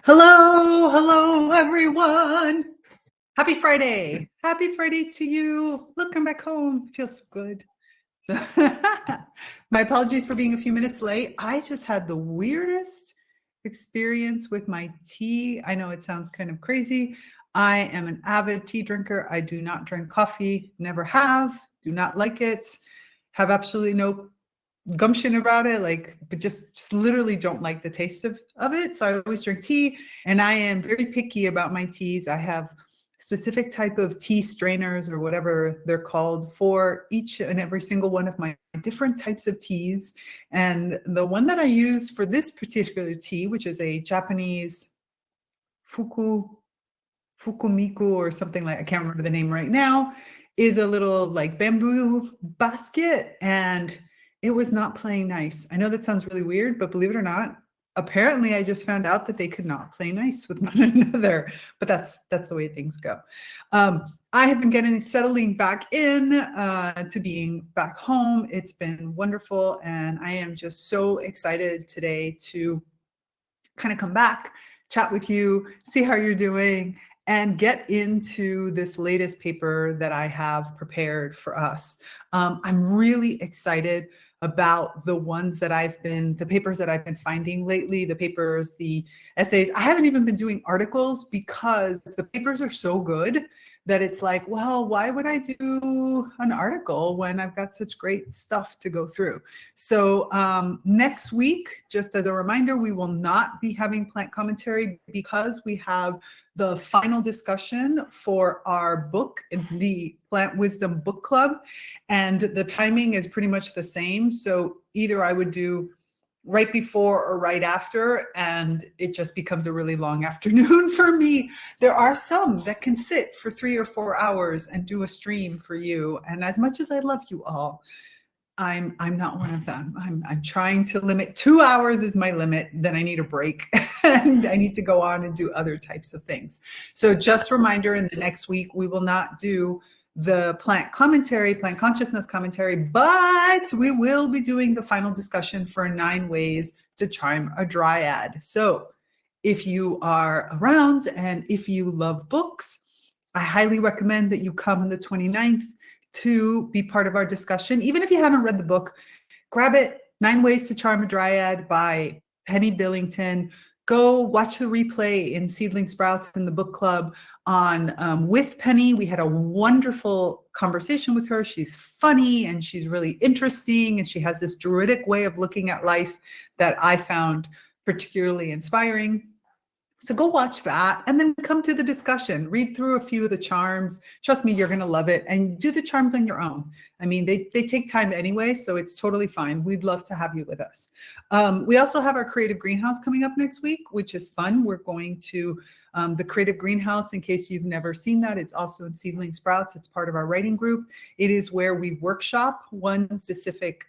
Hello, everyone. Happy Friday. Happy Friday to you. Look, I'm back home. Feels so good. So my apologies for being a few minutes late. I just had the weirdest experience with my tea. I know it sounds kind of crazy. I am an avid tea drinker. I do not drink coffee, never have, do not like it, have absolutely no gumption about it, but just literally don't like the taste of it. So I always drink tea, and I am very picky about my teas. I have specific type of tea strainers or whatever they're called for each and every single one of my different types of teas. And the one that I use for this particular tea, which is a Japanese fukumiku or something like, I can't remember the name right now, is a little like bamboo basket, and it was not playing nice. I know that sounds really weird, but believe it or not, apparently I just found out that they could not play nice with one another, but that's the way things go. I have been settling back in to being back home. It's been wonderful, and I am just so excited today to kind of come back, chat with you, see how you're doing, and get into this latest paper that I have prepared for us. I'm really excited about the papers that I've been finding lately, the papers, the essays. I haven't even been doing articles because the papers are so good that it's like, well, why would I do an article when I've got such great stuff to go through? So next week, just as a reminder, we will not be having plant commentary because we have the final discussion for our book, the Plant Wisdom Book Club, and the timing is pretty much the same. So either I would do right before or right after, and it just becomes a really long afternoon for me. There are some that can sit for 3 or 4 hours and do a stream for you. And as much as I love you all, I'm not one of them. I'm trying to limit. 2 hours is my limit. Then I need a break and I need to go on and do other types of things. So just reminder, in the next week, we will not do the plant consciousness commentary, but we will be doing the final discussion for 9 ways to charm a dryad. So if you are around and if you love books, I highly recommend that you come on the 29th to be part of our discussion. Even if you haven't read the book, grab it, 9 Ways to Charm a Dryad by Penny Billington. Go watch the replay in Seedling Sprouts in the book club on with Penny. We had a wonderful conversation with her. She's funny and she's really interesting, and she has this druidic way of looking at life that I found particularly inspiring. So go watch that and then come to the discussion. Read through a few of the charms. Trust me, you're going to love it. And do the charms on your own. I mean, they take time anyway, so it's totally fine. We'd love to have you with us. We also have our Creative Greenhouse coming up next week, which is fun. We're going to the Creative Greenhouse, in case you've never seen that. It's also in Seedling Sprouts. It's part of our writing group. It is where we workshop one specific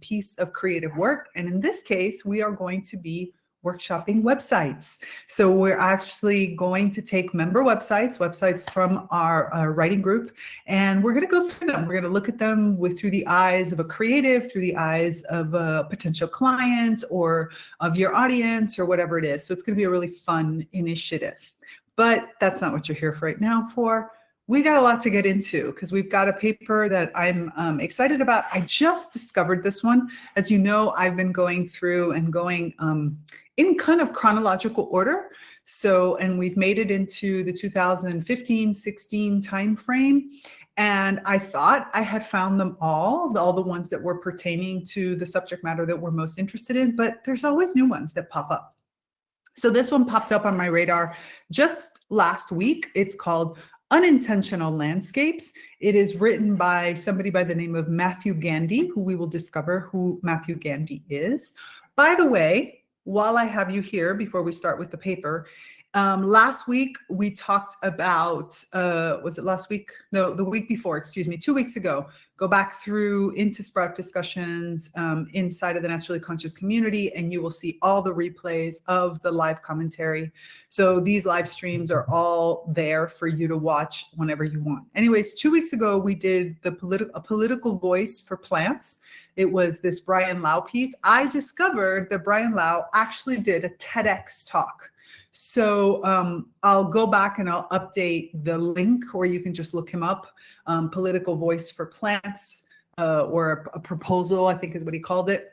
piece of creative work. And in this case, we are going to be workshopping websites. So we're actually going to take member websites from our writing group, and we're going to go through them. We're going to look at them through the eyes of a creative, through the eyes of a potential client or of your audience or whatever it is. So it's going to be a really fun initiative. But that's not what you're here for right now for. We got a lot to get into because we've got a paper that I'm excited about. I just discovered this one. As you know, I've been going through and going in kind of chronological order. So, and we've made it into the 2015-16 timeframe. And I thought I had found them all the ones that were pertaining to the subject matter that we're most interested in, but there's always new ones that pop up. So this one popped up on my radar just last week. It's called Unintentional Landscapes. It is written by somebody by the name of Matthew Gandy, who we will discover who Matthew Gandy is. By the way, while I have you here, before we start with the paper, last week we talked about, was it last week? No, the week before, excuse me, 2 weeks ago. Go back through into Sprout discussions inside of the Naturally Conscious community, and you will see all the replays of the live commentary. So these live streams are all there for you to watch whenever you want. Anyways, 2 weeks ago, we did a political voice for plants. It was this Brian Lau piece. I discovered that Brian Lau actually did a TEDx talk. So I'll go back and I'll update the link, or you can just look him up, Political Voice for Plants, or a proposal, I think is what he called it.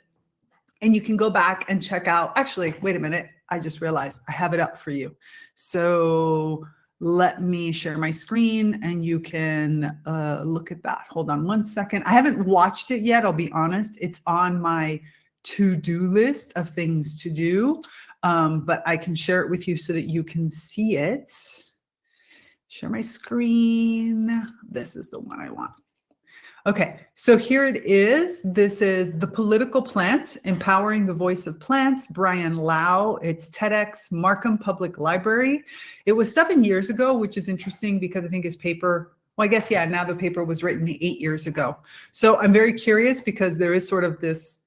And you can go back and check out, actually, wait a minute, I just realized I have it up for you. So let me share my screen and you can look at that. Hold on one second. I haven't watched it yet, I'll be honest. It's on my to-do list of things to do, but I can share it with you so that you can see it. Share my screen. This is the one I want. Okay, so here it is. This is The Political Plant, Empowering the Voice of Plants, Brian Lau. It's TEDx Markham Public Library. It was 7 years ago, which is interesting because I think his paper, well, I guess, yeah, now the paper was written 8 years ago. So I'm very curious because there is sort of this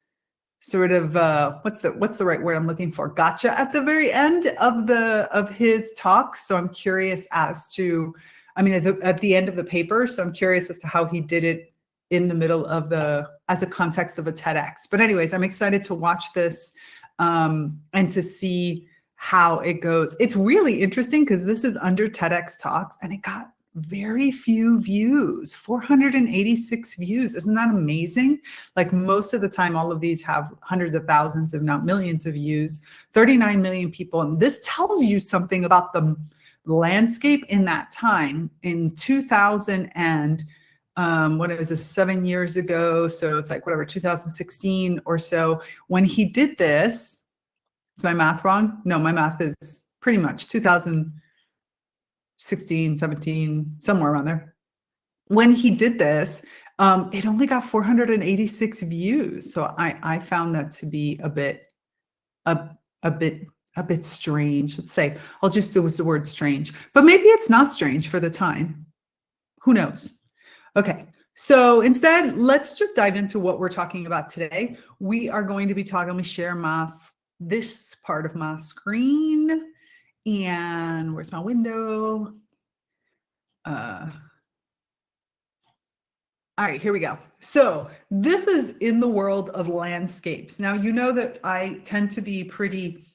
what's the right word I'm looking for? Gotcha at the very end of his talk. So I'm curious as to, I mean, at the end of the paper. So I'm curious as to how he did it in the middle of as a context of a TEDx. But anyways, I'm excited to watch this and to see how it goes. It's really interesting because this is under TEDx Talks and it got very few views, 486 views. Isn't that amazing? Like most of the time, all of these have hundreds of thousands, if not millions of views, 39 million people. And this tells you something about the landscape in that time. In 2000 and what is this, 7 years ago? So it's like whatever, 2016 or so, when he did this. Is my math wrong? No, my math is pretty much 2016, 17, somewhere around there. When he did this, it only got 486 views. So I found that to be a bit strange. Let's say, I'll just use the word strange, but maybe it's not strange for the time. Who knows? Okay, so instead, let's just dive into what we're talking about today. We are going to be talking, let me share this part of my screen. And where's my window? All right, here we go. So this is in the world of landscapes. Now, you know that I tend to be pretty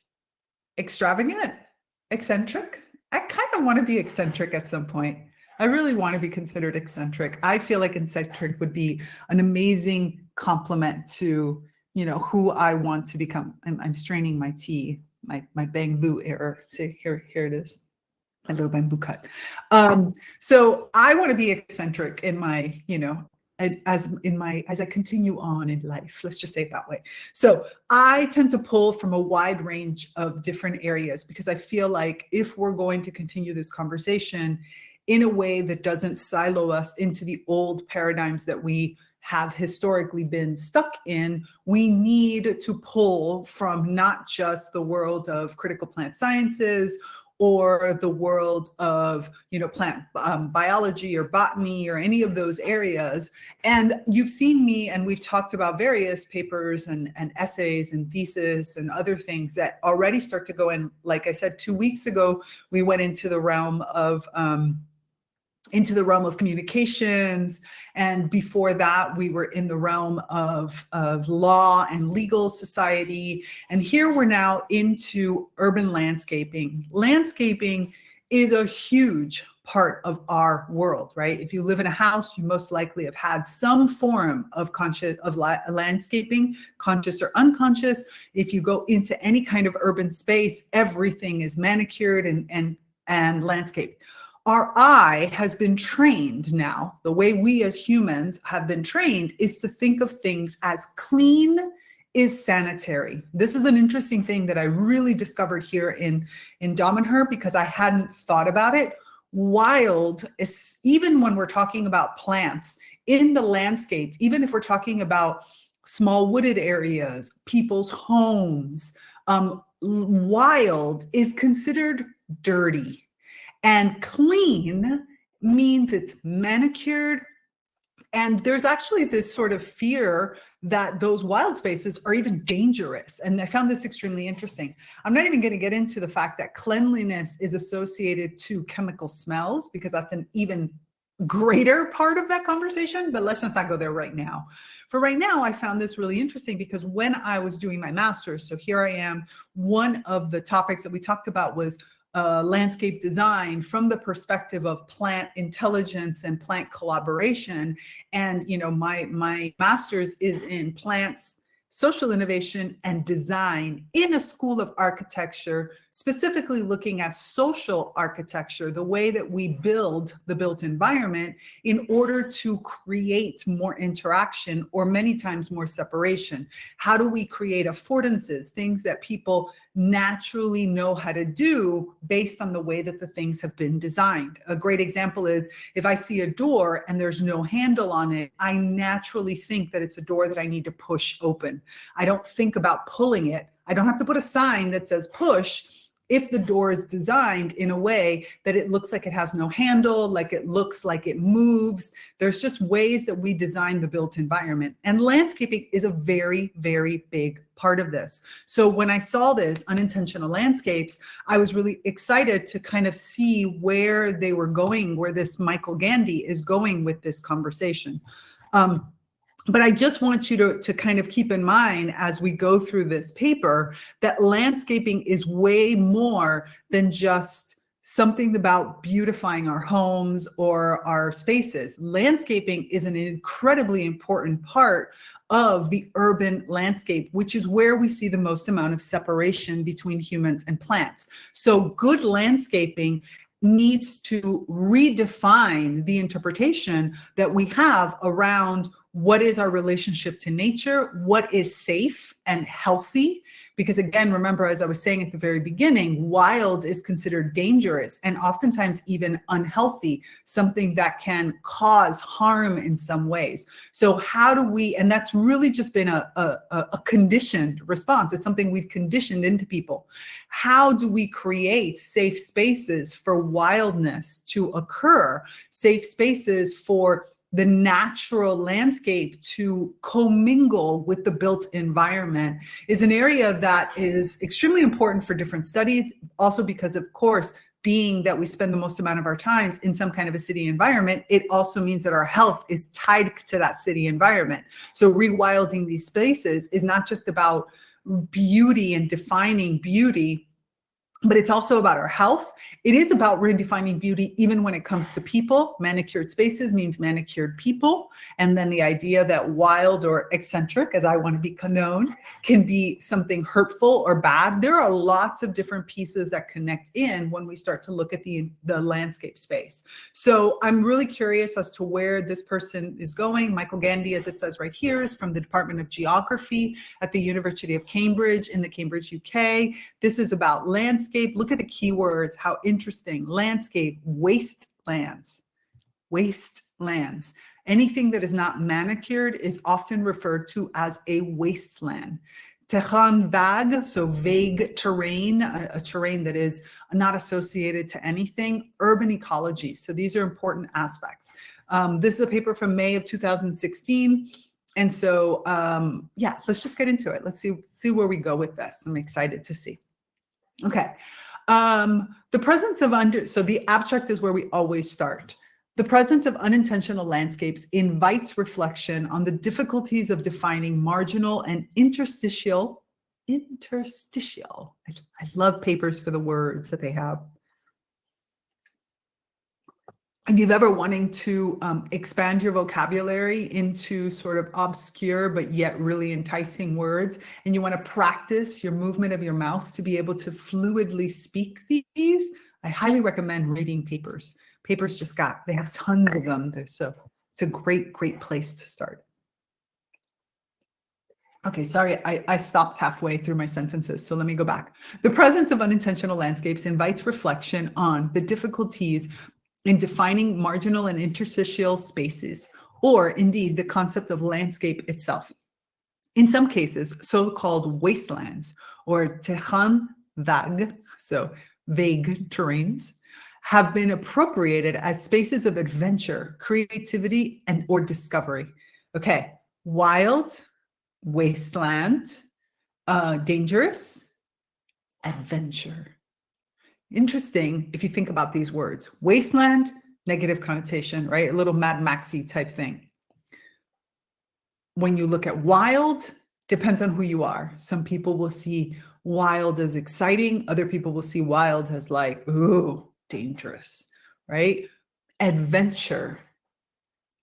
extravagant, eccentric. I kind of want to be eccentric at some point. I really want to be considered eccentric. I feel like eccentric would be an amazing compliment to, you know, who I want to become. I'm straining my tea, my bamboo error. See, here it is. My little bamboo cut. So I want to be eccentric in my, you know, as I continue on in life, let's just say it that way. So I tend to pull from a wide range of different areas because I feel like if we're going to continue this conversation in a way that doesn't silo us into the old paradigms that we have historically been stuck in, we need to pull from not just the world of critical plant sciences or the world of, you know, plant biology or botany or any of those areas. And you've seen me, and we've talked about various papers and essays and theses and other things that already start to go in. Like I said, 2 weeks ago, we went into the realm of communications. And before that, we were in the realm of law and legal society. And here we're now into urban landscaping. Landscaping is a huge part of our world, right? If you live in a house, you most likely have had some form of landscaping, conscious or unconscious. If you go into any kind of urban space, everything is manicured and landscaped. Our eye has been trained now. The way we as humans have been trained is to think of things as clean is sanitary. This is an interesting thing that I really discovered here in Dominher because I hadn't thought about it. Wild is, even when we're talking about plants in the landscapes, even if we're talking about small wooded areas, people's homes, wild is considered dirty. And clean means it's manicured. And there's actually this sort of fear that those wild spaces are even dangerous. And I found this extremely interesting. I'm not even going to get into the fact that cleanliness is associated to chemical smells, because that's an even greater part of that conversation, but let's just not go there right now. For right now, I found this really interesting because when I was doing my master's, so here I am, one of the topics that we talked about was landscape design from the perspective of plant intelligence and plant collaboration. And, you know, my master's is in plants, social innovation and design in a school of architecture, specifically looking at social architecture, the way that we build the built environment in order to create more interaction or many times more separation. How do we create affordances, things that people naturally know how to do based on the way that the things have been designed? A great example is if I see a door and there's no handle on it, I naturally think that it's a door that I need to push open. I don't think about pulling it. I don't have to put a sign that says push if the door is designed in a way that it looks like it has no handle, like it looks like it moves. There's just ways that we design the built environment. And landscaping is a very, very big part of this. So when I saw this, unintentional landscapes, I was really excited to kind of see where they were going, where this Michael Gandy is going with this conversation. But I just want you to kind of keep in mind as we go through this paper that landscaping is way more than just something about beautifying our homes or our spaces. Landscaping is an incredibly important part of the urban landscape, which is where we see the most amount of separation between humans and plants. So good landscaping needs to redefine the interpretation that we have around what is our relationship to nature, what is safe and healthy. Because again, remember, as I was saying at the very beginning, wild is considered dangerous and oftentimes even unhealthy, something that can cause harm in some ways. So how do we, and that's really just been a conditioned response. It's something we've conditioned into people. How do we create safe spaces for wildness to occur, safe spaces for the natural landscape to commingle with the built environment is an area that is extremely important for different studies. Also because, of course, being that we spend the most amount of our times in some kind of a city environment, it also means that our health is tied to that city environment. So rewilding these spaces is not just about beauty and defining beauty, but it's also about our health. It is about redefining beauty even when it comes to people. Manicured spaces means manicured people. And then the idea that wild or eccentric, as I want to be known, can be something hurtful or bad. There are lots of different pieces that connect in when we start to look at the landscape space. So I'm really curious as to where this person is going. Michael Gandy, as it says right here, is from the Department of Geography at the University of Cambridge in the Cambridge, UK. This is about landscape. Look at the keywords, how interesting. Landscape, wastelands, wastelands. Anything that is not manicured is often referred to as a wasteland. Terrain vague, so vague terrain, a terrain that is not associated to anything. Urban ecology, so these are important aspects. This is a paper from May of 2016. And so, yeah, let's just get into it. Let's see where we go with this. I'm excited to see. Okay, the presence of so the abstract is where we always start. The presence of unintentional landscapes invites reflection on the difficulties of defining marginal and interstitial, I love papers for the words that they have. If you've ever wanting to expand your vocabulary into sort of obscure but yet really enticing words, and you want to practice your movement of your mouth to be able to fluidly speak these, I highly recommend reading papers. Papers they have tons of them. So it's a great, great place to start. Okay, sorry, I stopped halfway through my sentences, so let me go back. The presence of unintentional landscapes invites reflection on the difficulties in defining marginal and interstitial spaces, or indeed the concept of landscape itself. In some cases, so-called wastelands or terrain vague, so vague terrains, have been appropriated as spaces of adventure, creativity, and or discovery. Okay, wild, wasteland, dangerous, adventure. Interesting if you think about these words. Wasteland, negative connotation, right? A little Mad Maxy type thing. When you look at wild, depends on who you are. Some people will see wild as exciting. Other people will see wild as like, ooh, dangerous, right? Adventure.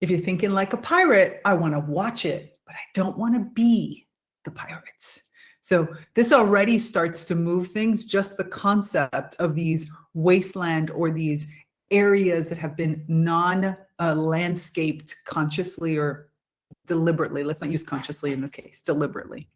If you're thinking like a pirate, I want to watch it, but I don't want to be the pirates. So this already starts to move things, just the concept of these wasteland or these areas that have been non-landscaped consciously or deliberately. Let's not use consciously in this case, deliberately.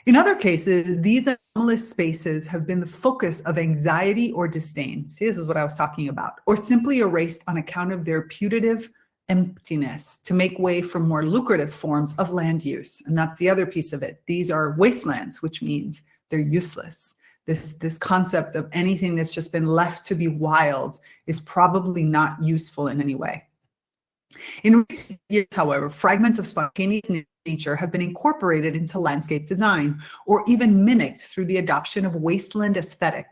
In other cases, these anomalous spaces have been the focus of anxiety or disdain. See, this is what I was talking about, or simply erased on account of their putative emptiness to make way for more lucrative forms of land use. And that's the other piece of it. These are wastelands, which means they're useless. This concept of anything that's just been left to be wild is probably not useful in any way. In recent years, however, fragments of spontaneous nature have been incorporated into landscape design or even mimicked through the adoption of wasteland aesthetic.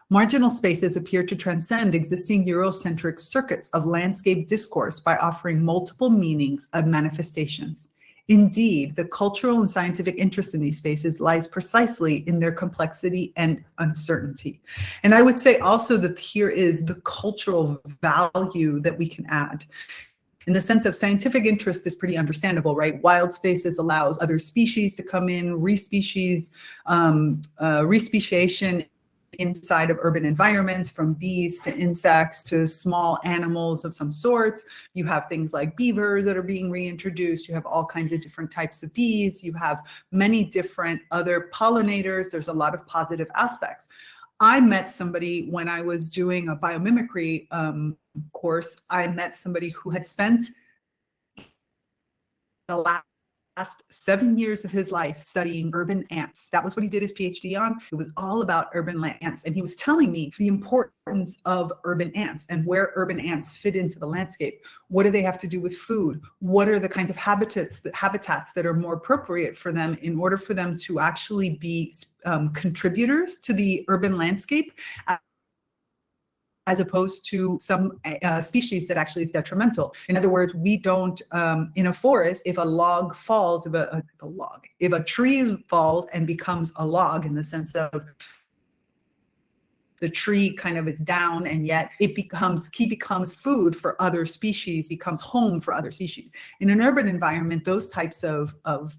Marginal spaces appear to transcend existing Eurocentric circuits of landscape discourse by offering multiple meanings of manifestations. Indeed, the cultural and scientific interest in these spaces lies precisely in their complexity and uncertainty. And I would say also that here is the cultural value that we can add. In the sense of scientific interest is pretty understandable, right? Wild spaces allows other species to come in, re-speciation inside of urban environments, from bees to insects to small animals of some sorts. You have things like beavers that are being reintroduced. You have all kinds of different types of bees. You have many different other pollinators. There's a lot of positive aspects. I met somebody when I was doing a biomimicry course. I met somebody who had spent the last 7 years of his life studying urban ants. That was what he did his PhD on. It was all about urban ants. And he was telling me the importance of urban ants and where urban ants fit into the landscape. What do they have to do with food? What are the kinds of habitats that are more appropriate for them in order for them to actually be contributors to the urban landscape, as opposed to some species that actually is detrimental. In other words, we don't, in a forest, if a log falls, if a tree falls and becomes a log, in the sense of the tree kind of is down and yet he becomes food for other species, becomes home for other species. In an urban environment, those types of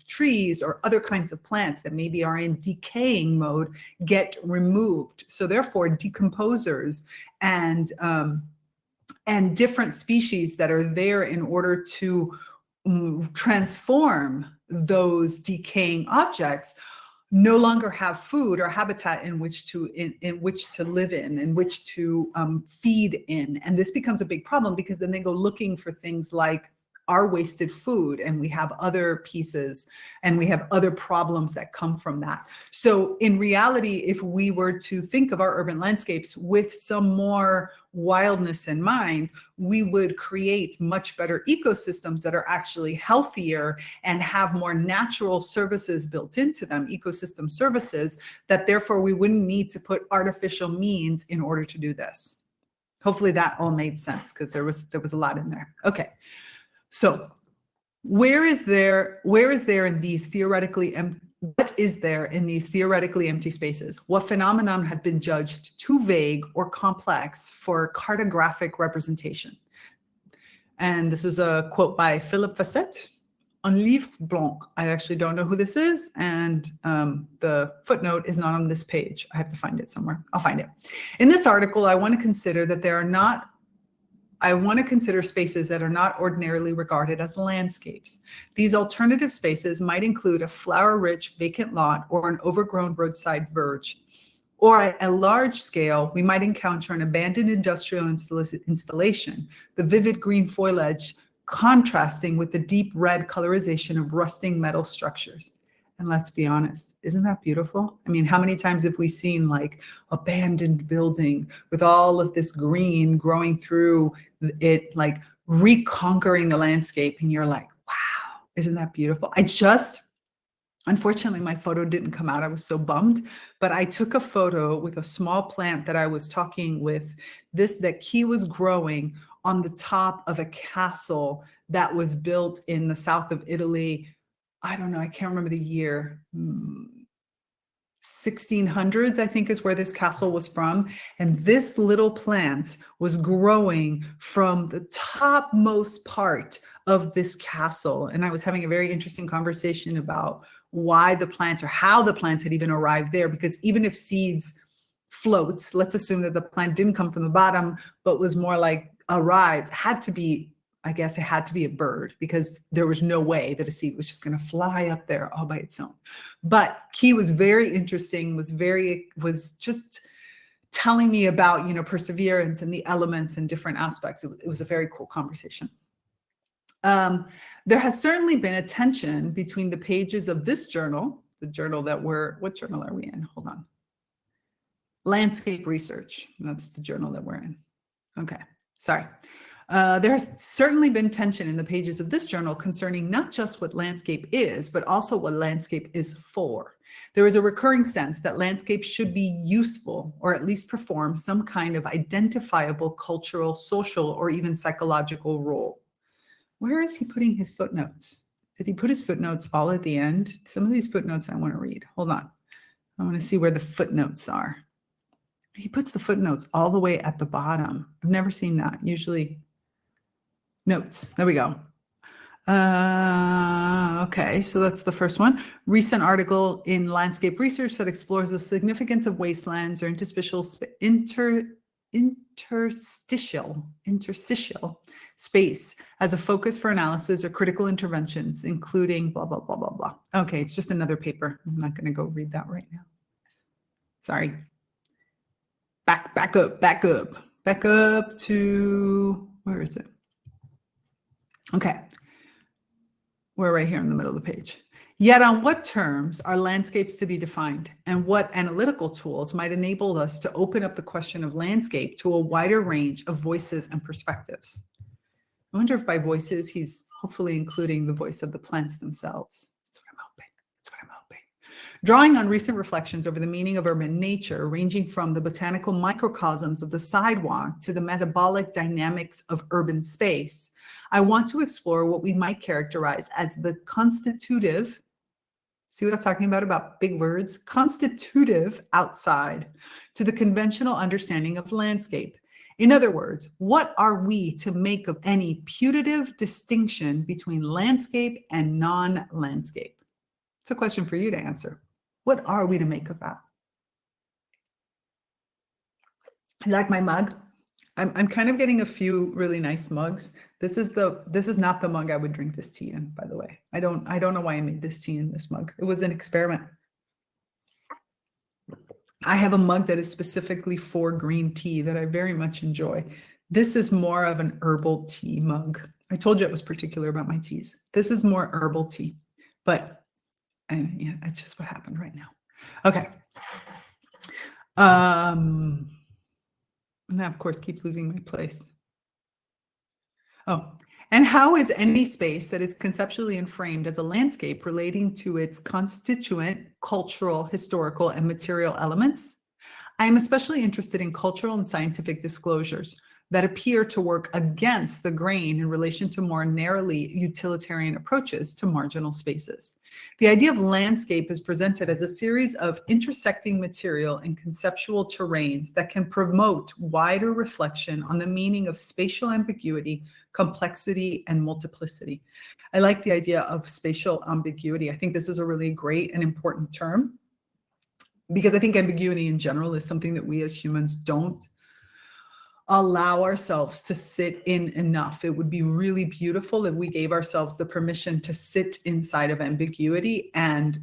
trees or other kinds of plants that maybe are in decaying mode get removed. So therefore decomposers and different species that are there in order to transform those decaying objects no longer have food or habitat in which to live in which to feed in. And this becomes a big problem, because then they go looking for things like our wasted food, and we have other pieces and we have other problems that come from that. So in reality, if we were to think of our urban landscapes with some more wildness in mind, we would create much better ecosystems that are actually healthier and have more natural services built into them, ecosystem services, that therefore we wouldn't need to put artificial means in order to do this. Hopefully that all made sense, because there was a lot in there. Okay. So what is there in these theoretically empty spaces? What phenomenon have been judged too vague or complex for cartographic representation? And this is a quote by Philippe Facette on Livre Blanc. I actually don't know who this is, and the footnote is not on this page. I have to find it somewhere. I'll find it. In this article, I want to consider spaces that are not ordinarily regarded as landscapes. These alternative spaces might include a flower-rich vacant lot or an overgrown roadside verge. Or at a large scale, we might encounter an abandoned industrial installation, the vivid green foliage contrasting with the deep red colorization of rusting metal structures. And let's be honest, isn't that beautiful? I mean, how many times have we seen like abandoned building with all of this green growing through it, like reconquering the landscape, and you're like, wow, isn't that beautiful? I just Unfortunately, my photo didn't come out. I was so bummed, but I took a photo with a small plant that I was talking with. That key was growing on the top of a castle that was built in the south of Italy. I don't know, I can't remember the year. 1600s, I think, is where this castle was from. And this little plant was growing from the topmost part of this castle. And I was having a very interesting conversation about why the plants or how the plants had even arrived there. Because even if seeds floats, let's assume that the plant didn't come from the bottom, but was more like arrived, had to be, I guess it had to be a bird, because there was no way that a seed was just going to fly up there all by its own. But Key was very interesting, was just telling me about, perseverance and the elements and different aspects. It was a very cool conversation. There has certainly been a tension between the pages of this journal, the journal that what journal are we in? Hold on. Landscape Research. That's the journal that we're in. Okay, sorry. There has certainly been tension in the pages of this journal concerning not just what landscape is, but also what landscape is for. There is a recurring sense that landscape should be useful, or at least perform some kind of identifiable cultural, social, or even psychological role. Where is he putting his footnotes? Did he put his footnotes all at the end? Some of these footnotes I want to read. Hold on. I want to see where the footnotes are. He puts the footnotes all the way at the bottom. I've never seen that. Usually, notes. There we go. Okay, so that's the first one. Recent article in Landscape Research that explores the significance of wastelands or interstitial space as a focus for analysis or critical interventions, including blah, blah, blah, blah, blah. Okay, it's just another paper. I'm not going to go read that right now. Sorry. Back up to, where is it? Okay. We're right here in the middle of the page. Yet on what terms are landscapes to be defined, and what analytical tools might enable us to open up the question of landscape to a wider range of voices and perspectives? I wonder if by voices, he's hopefully including the voice of the plants themselves. That's what I'm hoping. Drawing on recent reflections over the meaning of urban nature, ranging from the botanical microcosms of the sidewalk to the metabolic dynamics of urban space, I want to explore what we might characterize as the constitutive, see what I'm talking about big words, constitutive outside to the conventional understanding of landscape. In other words, what are we to make of any putative distinction between landscape and non-landscape? It's a question for you to answer. What are we to make of that? I like my mug. I'm kind of getting a few really nice mugs. This is not the mug I would drink this tea in, by the way. I don't know why I made this tea in this mug. It was an experiment. I have a mug that is specifically for green tea that I very much enjoy. This is more of an herbal tea mug. I told you I was particular about my teas. This is more herbal tea, but yeah, it's just what happened right now. Okay. And I, of course, keep losing my place. Oh, and how is any space that is conceptually and framed as a landscape relating to its constituent cultural, historical, and material elements? I am especially interested in cultural and scientific disclosures that appear to work against the grain in relation to more narrowly utilitarian approaches to marginal spaces. The idea of landscape is presented as a series of intersecting material and conceptual terrains that can promote wider reflection on the meaning of spatial ambiguity, complexity, and multiplicity. I like the idea of spatial ambiguity. I think this is a really great and important term, because I think ambiguity in general is something that we as humans don't allow ourselves to sit in enough. It would be really beautiful if we gave ourselves the permission to sit inside of ambiguity and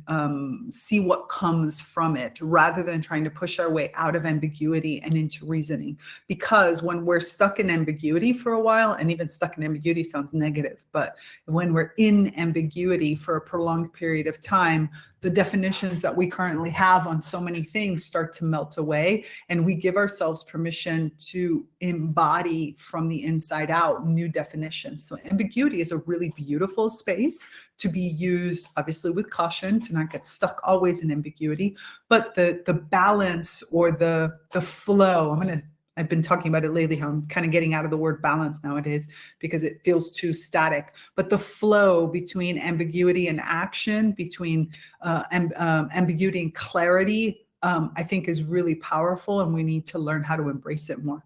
see what comes from it, rather than trying to push our way out of ambiguity and into reasoning. Because when we're stuck in ambiguity for a while, and even stuck in ambiguity sounds negative, but when we're in ambiguity for a prolonged period of time, the definitions that we currently have on so many things start to melt away, and we give ourselves permission to embody from the inside out new definitions. So ambiguity is a really beautiful space to be used, obviously with caution, to not get stuck always in ambiguity, but the balance or the flow. I've been talking about it lately, how I'm kind of getting out of the word balance nowadays because it feels too static. But the flow between ambiguity and action, between ambiguity and clarity, I think is really powerful, and we need to learn how to embrace it more.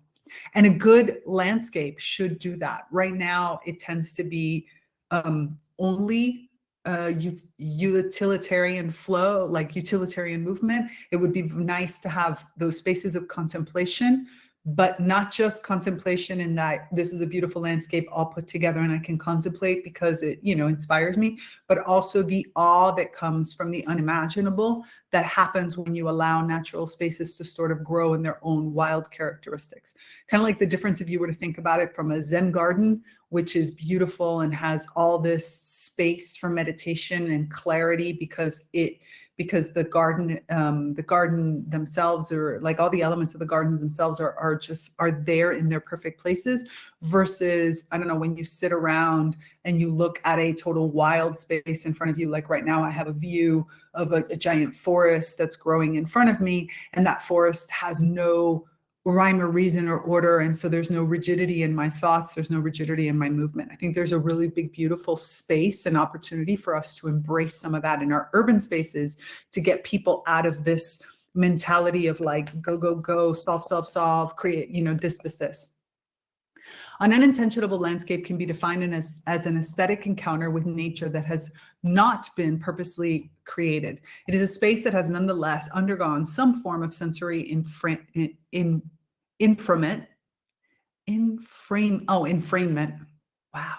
And a good landscape should do that. Right now, it tends to be only utilitarian flow, like utilitarian movement. It would be nice to have those spaces of contemplation, but not just contemplation in that this is a beautiful landscape all put together and I can contemplate because it, inspires me, but also the awe that comes from the unimaginable that happens when you allow natural spaces to sort of grow in their own wild characteristics. Kind of like the difference if you were to think about it from a Zen garden, which is beautiful and has all this space for meditation and clarity because the garden themselves, or like all the elements of the gardens themselves are there in their perfect places, versus, I don't know, when you sit around and you look at a total wild space in front of you, like right now I have a view of a giant forest that's growing in front of me, and that forest has no rhyme or reason or order, and so there's no rigidity in my thoughts, there's no rigidity in my movement. I think there's a really big, beautiful space and opportunity for us to embrace some of that in our urban spaces, to get people out of this mentality of like go, go, go, solve, create, this. An unintentional landscape can be defined as an aesthetic encounter with nature that has not been purposely created. It is a space that has nonetheless undergone some form of sensory enfrainment. Wow.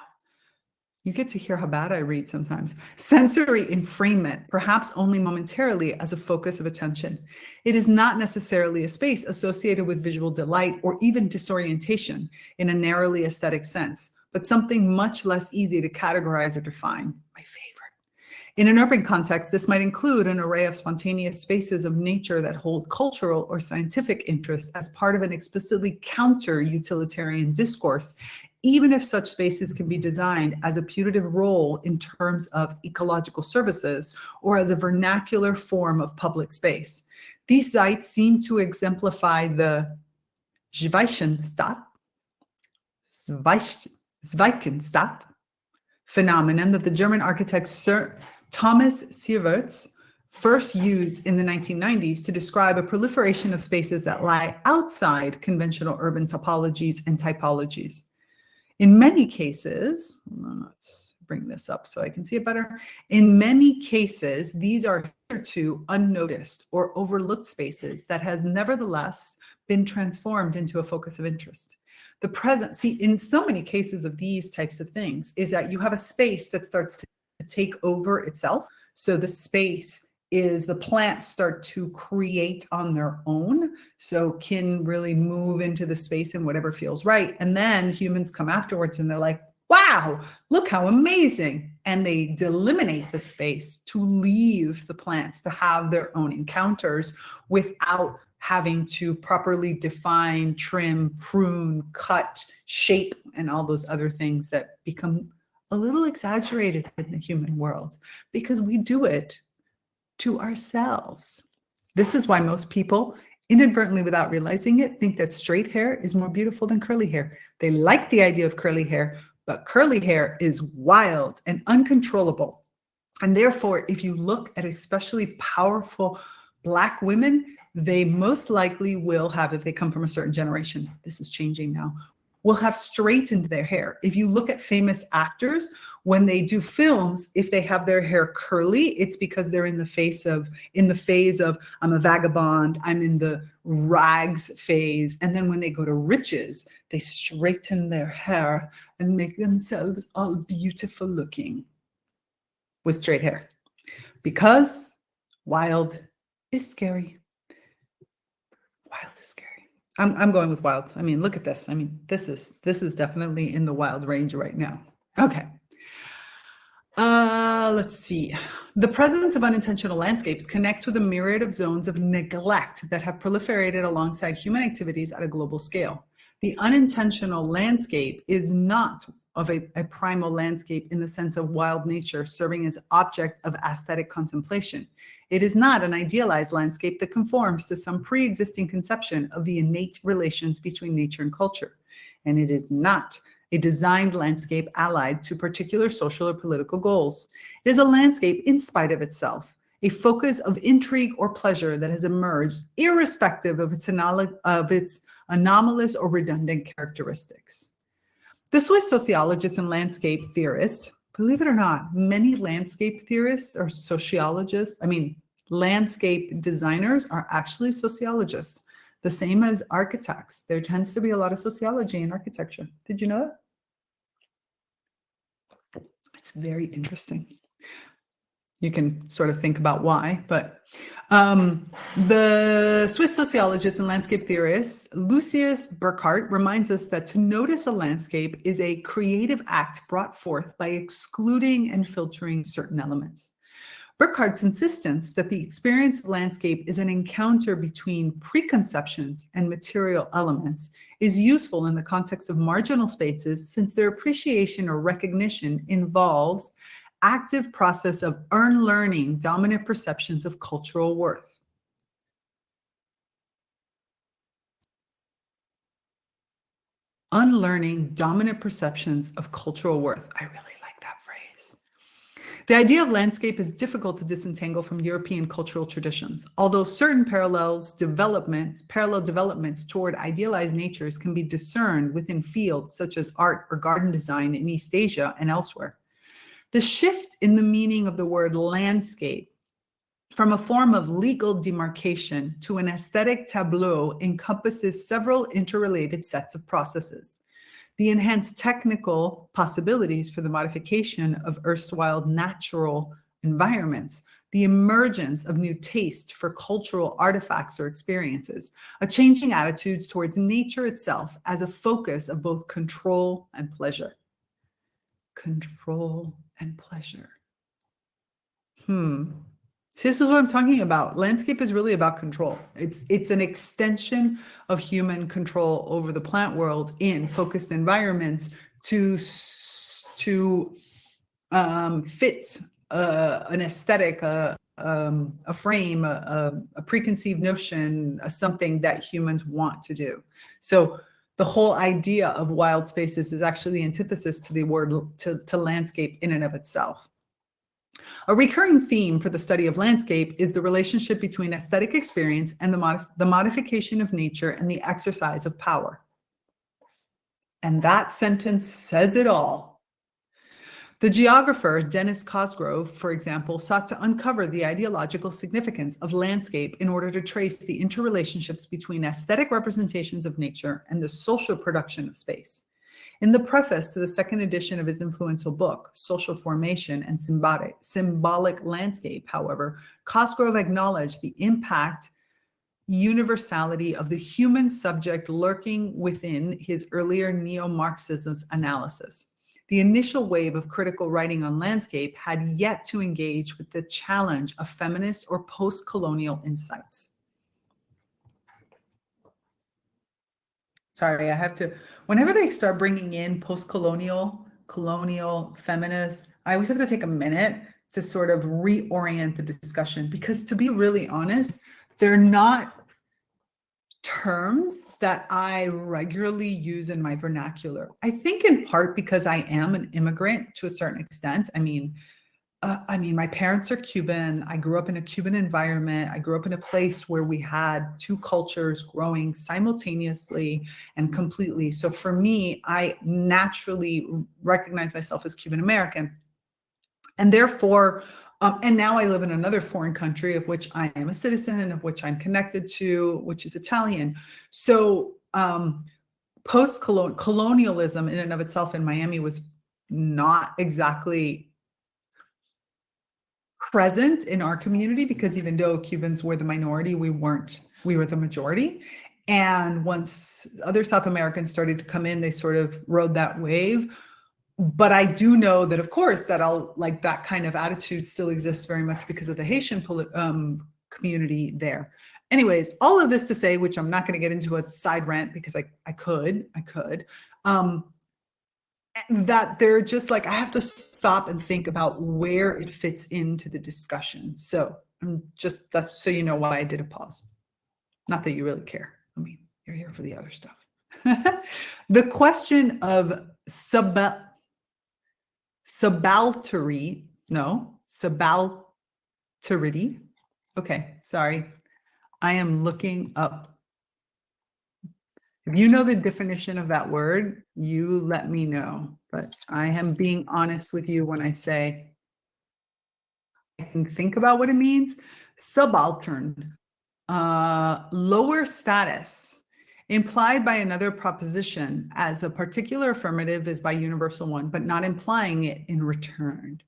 You get to hear how bad I read sometimes. Sensory enfrainment, perhaps only momentarily as a focus of attention. It is not necessarily a space associated with visual delight or even disorientation in a narrowly aesthetic sense, but something much less easy to categorize or define. My favorite. In an urban context, this might include an array of spontaneous spaces of nature that hold cultural or scientific interest as part of an explicitly counter-utilitarian discourse, even if such spaces can be designed as a putative role in terms of ecological services or as a vernacular form of public space. These sites seem to exemplify the Zweichenstadt phenomenon that the German architect Sir Thomas Sieverts first used in the 1990s to describe a proliferation of spaces that lie outside conventional urban topologies and typologies. In many cases, let's bring this up so I can see it better. In many cases, these are hitherto unnoticed or overlooked spaces that has nevertheless been transformed into a focus of interest. In so many cases of these types of things is that you have a space that starts to take over itself. So the space is the plants start to create on their own, so can really move into the space in whatever feels right. And then humans come afterwards and they're like, wow, look how amazing. And they delimitate the space to leave the plants to have their own encounters without having to properly define, trim, prune, cut, shape, and all those other things that become a little exaggerated in the human world because we do it to ourselves. This is why most people, inadvertently without realizing it, think that straight hair is more beautiful than curly hair. They like the idea of curly hair, but curly hair is wild and uncontrollable. And therefore, if you look at especially powerful Black women, they most likely will have, if they come from a certain generation, this is changing now, will have straightened their hair. If you look at famous actors, when they do films, if they have their hair curly, it's because they're in the phase of, I'm a vagabond, I'm in the rags phase. And then when they go to riches, they straighten their hair and make themselves all beautiful looking with straight hair. Because wild is scary. Wild is scary. I'm going with wild. I mean, look at this. I mean, this is definitely in the wild range right now. Okay. Let's see. The presence of unintentional landscapes connects with a myriad of zones of neglect that have proliferated alongside human activities at a global scale. The unintentional landscape is not of a primal landscape in the sense of wild nature serving as object of aesthetic contemplation. It is not an idealized landscape that conforms to some pre-existing conception of the innate relations between nature and culture. And it is not a designed landscape allied to particular social or political goals. It is a landscape in spite of itself, a focus of intrigue or pleasure that has emerged irrespective of its anomalous or redundant characteristics. The Swiss sociologist and landscape theorist, believe it or not, many landscape theorists or sociologists, landscape designers are actually sociologists, the same as architects. There tends to be a lot of sociology in architecture. Did you know that? It's very interesting. You can sort of think about why, but the Swiss sociologist and landscape theorist Lucius Burckhardt reminds us that to notice a landscape is a creative act brought forth by excluding and filtering certain elements. Burckhardt's insistence that the experience of landscape is an encounter between preconceptions and material elements is useful in the context of marginal spaces, since their appreciation or recognition involves active process of unlearning dominant perceptions of cultural worth. Unlearning dominant perceptions of cultural worth. I really like that phrase. The idea of landscape is difficult to disentangle from European cultural traditions, although certain parallel developments toward idealized natures can be discerned within fields such as art or garden design in East Asia and elsewhere. The shift in the meaning of the word landscape from a form of legal demarcation to an aesthetic tableau encompasses several interrelated sets of processes. The enhanced technical possibilities for the modification of erstwhile natural environments, the emergence of new taste for cultural artifacts or experiences, a changing attitudes towards nature itself as a focus of both control and pleasure. Control and pleasure. See, this is what I'm talking about. Landscape is really about control. It's an extension of human control over the plant world in focused environments to fit an aesthetic, a frame, a preconceived notion, something that humans want to do. So the whole idea of wild spaces is actually the antithesis to the word to landscape in and of itself. A recurring theme for the study of landscape is the relationship between aesthetic experience and the modification of nature and the exercise of power. And that sentence says it all. The geographer Dennis Cosgrove, for example, sought to uncover the ideological significance of landscape in order to trace the interrelationships between aesthetic representations of nature and the social production of space. In the preface to the second edition of his influential book, Social Formation and Symbolic Landscape, however, Cosgrove acknowledged the impact universality of the human subject lurking within his earlier neo-Marxism analysis. The initial wave of critical writing on landscape had yet to engage with the challenge of feminist or post-colonial insights. Sorry, I have to, whenever they start bringing in post-colonial, colonial, feminist, I always have to take a minute to sort of reorient the discussion, because to be really honest, they're not terms that I regularly use in my vernacular. I think in part because I am an immigrant to a certain extent. My parents are Cuban. I grew up in a Cuban environment. I grew up in a place where we had two cultures growing simultaneously and completely. So for me, I naturally recognize myself as Cuban American. And therefore, and now I live in another foreign country of which I am a citizen, of which I'm connected to, which is Italian. So post-colonialism in and of itself in Miami was not exactly present in our community, because even though Cubans were the minority, we were the majority. And once other South Americans started to come in, they sort of rode that wave. but I do know that, of course, that I'll like that kind of attitude still exists very much because of the Haitian community there. Anyways, all of this to say, which I'm not going to get into a side rant because I could, that they're just like, I have to stop and think about where it fits into the discussion. So that's so you know why I did a pause. Not that you really care. I mean, you're here for the other stuff. The question of subalterity. Okay, sorry. I am looking up. If you know the definition of that word, you let me know. But I am being honest with you when I say I can think about what it means. Subaltern, lower status, implied by another proposition as a particular affirmative is by universal one, but not implying it in return.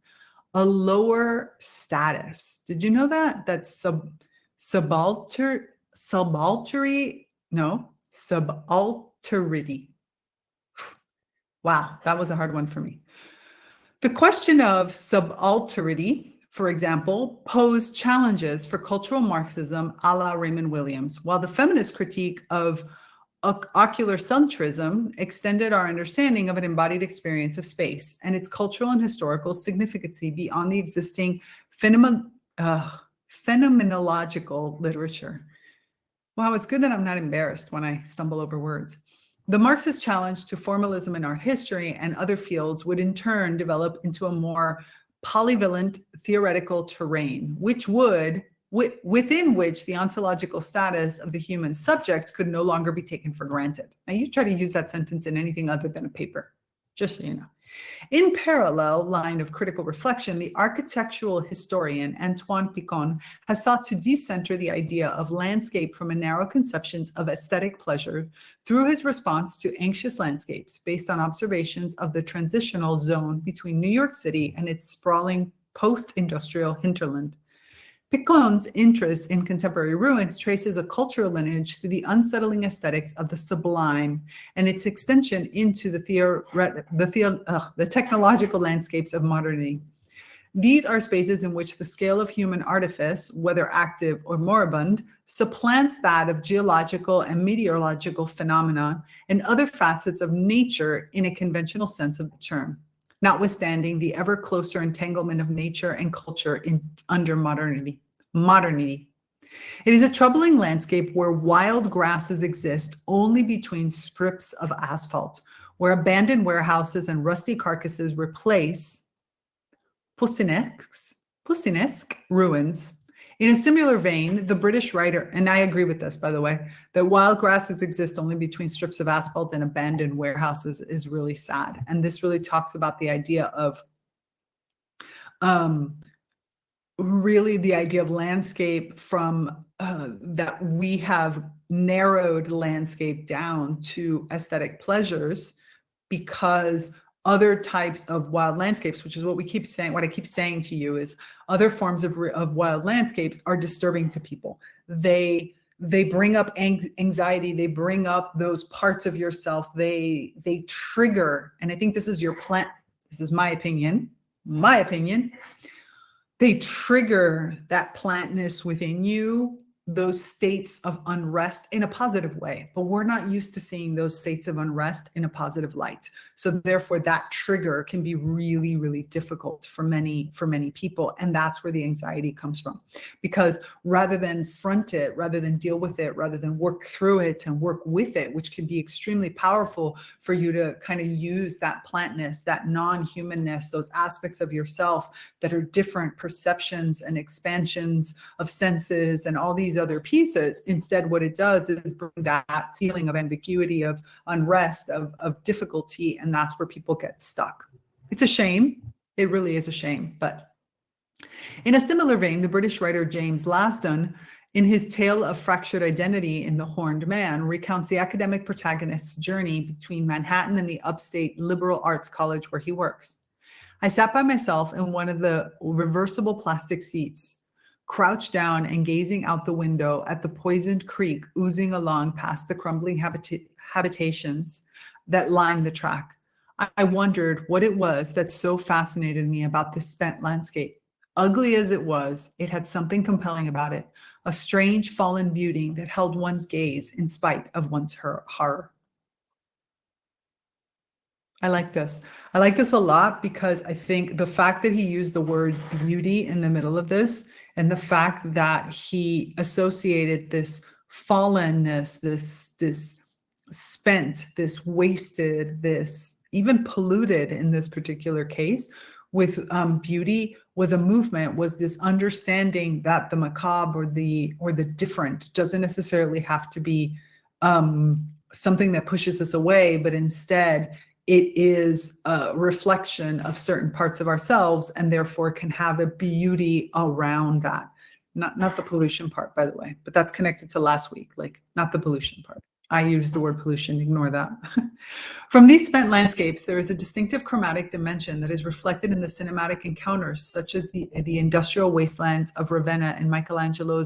A lower status. Did you know that? That's subalterity. No, subalterity. Wow, that was a hard one for me. The question of subalterity, for example, posed challenges for cultural Marxism a la Raymond Williams, while the feminist critique of ocular centrism extended our understanding of an embodied experience of space and its cultural and historical significance beyond the existing phenomenological literature. Wow, it's good that I'm not embarrassed when I stumble over words. The Marxist challenge to formalism in art history and other fields would in turn develop into a more polyvalent theoretical terrain, within which the ontological status of the human subject could no longer be taken for granted. Now, you try to use that sentence in anything other than a paper, just so you know. In parallel line of critical reflection, the architectural historian Antoine Picon has sought to decenter the idea of landscape from a narrow conception of aesthetic pleasure through his response to anxious landscapes based on observations of the transitional zone between New York City and its sprawling post-industrial hinterland. Picon's interest in contemporary ruins traces a cultural lineage to the unsettling aesthetics of the sublime and its extension into the technological landscapes of modernity. These are spaces in which the scale of human artifice, whether active or moribund, supplants that of geological and meteorological phenomena and other facets of nature in a conventional sense of the term, notwithstanding the ever closer entanglement of nature and culture under modernity. It is a troubling landscape where wild grasses exist only between strips of asphalt, where abandoned warehouses and rusty carcasses replace Pussinesque ruins. In a similar vein, the British writer, and I agree with this, by the way, that wild grasses exist only between strips of asphalt and abandoned warehouses is really sad. And this really talks about the idea of really the idea of landscape from that we have narrowed landscape down to aesthetic pleasures because other types of wild landscapes, which is what we keep saying, what I keep saying to you is other forms of wild landscapes are disturbing to people. They bring up anxiety. They bring up those parts of yourself. They trigger, and I think this is this is my opinion, they trigger that plantness within you, those states of unrest in a positive way, but we're not used to seeing those states of unrest in a positive light. So therefore that trigger can be really, really difficult for many people. And that's where the anxiety comes from, because rather than front it, rather than deal with it, rather than work through it and work with it, which can be extremely powerful for you to kind of use that plantness, that non-humanness, those aspects of yourself that are different perceptions and expansions of senses and all these other pieces. Instead, what it does is bring that feeling of ambiguity, of unrest, of difficulty, and that's where people get stuck. It's a shame. It really is a shame. But in a similar vein, the British writer James Lasdun, in his tale of fractured identity in The Horned Man, recounts the academic protagonist's journey between Manhattan and the upstate liberal arts college where he works. I sat by myself in one of the reversible plastic seats, crouched down and gazing out the window at the poisoned creek oozing along past the crumbling habitations that line the track. I wondered what it was that so fascinated me about this spent landscape. Ugly as it was, it had something compelling about it, a strange fallen beauty that held one's gaze in spite of one's horror. I like this. I like this a lot because I think the fact that he used the word beauty in the middle of this, and the fact that he associated this fallenness, this spent, this wasted, this even polluted in this particular case with beauty was a movement, was this understanding that the macabre or the different doesn't necessarily have to be something that pushes us away, but instead it is a reflection of certain parts of ourselves and therefore can have a beauty around that. Not the pollution part, by the way, but that's connected to last week, like not the pollution part. I used the word pollution, ignore that. From these spent landscapes, there is a distinctive chromatic dimension that is reflected in the cinematic encounters, such as the industrial wastelands of Ravenna and Michelangelo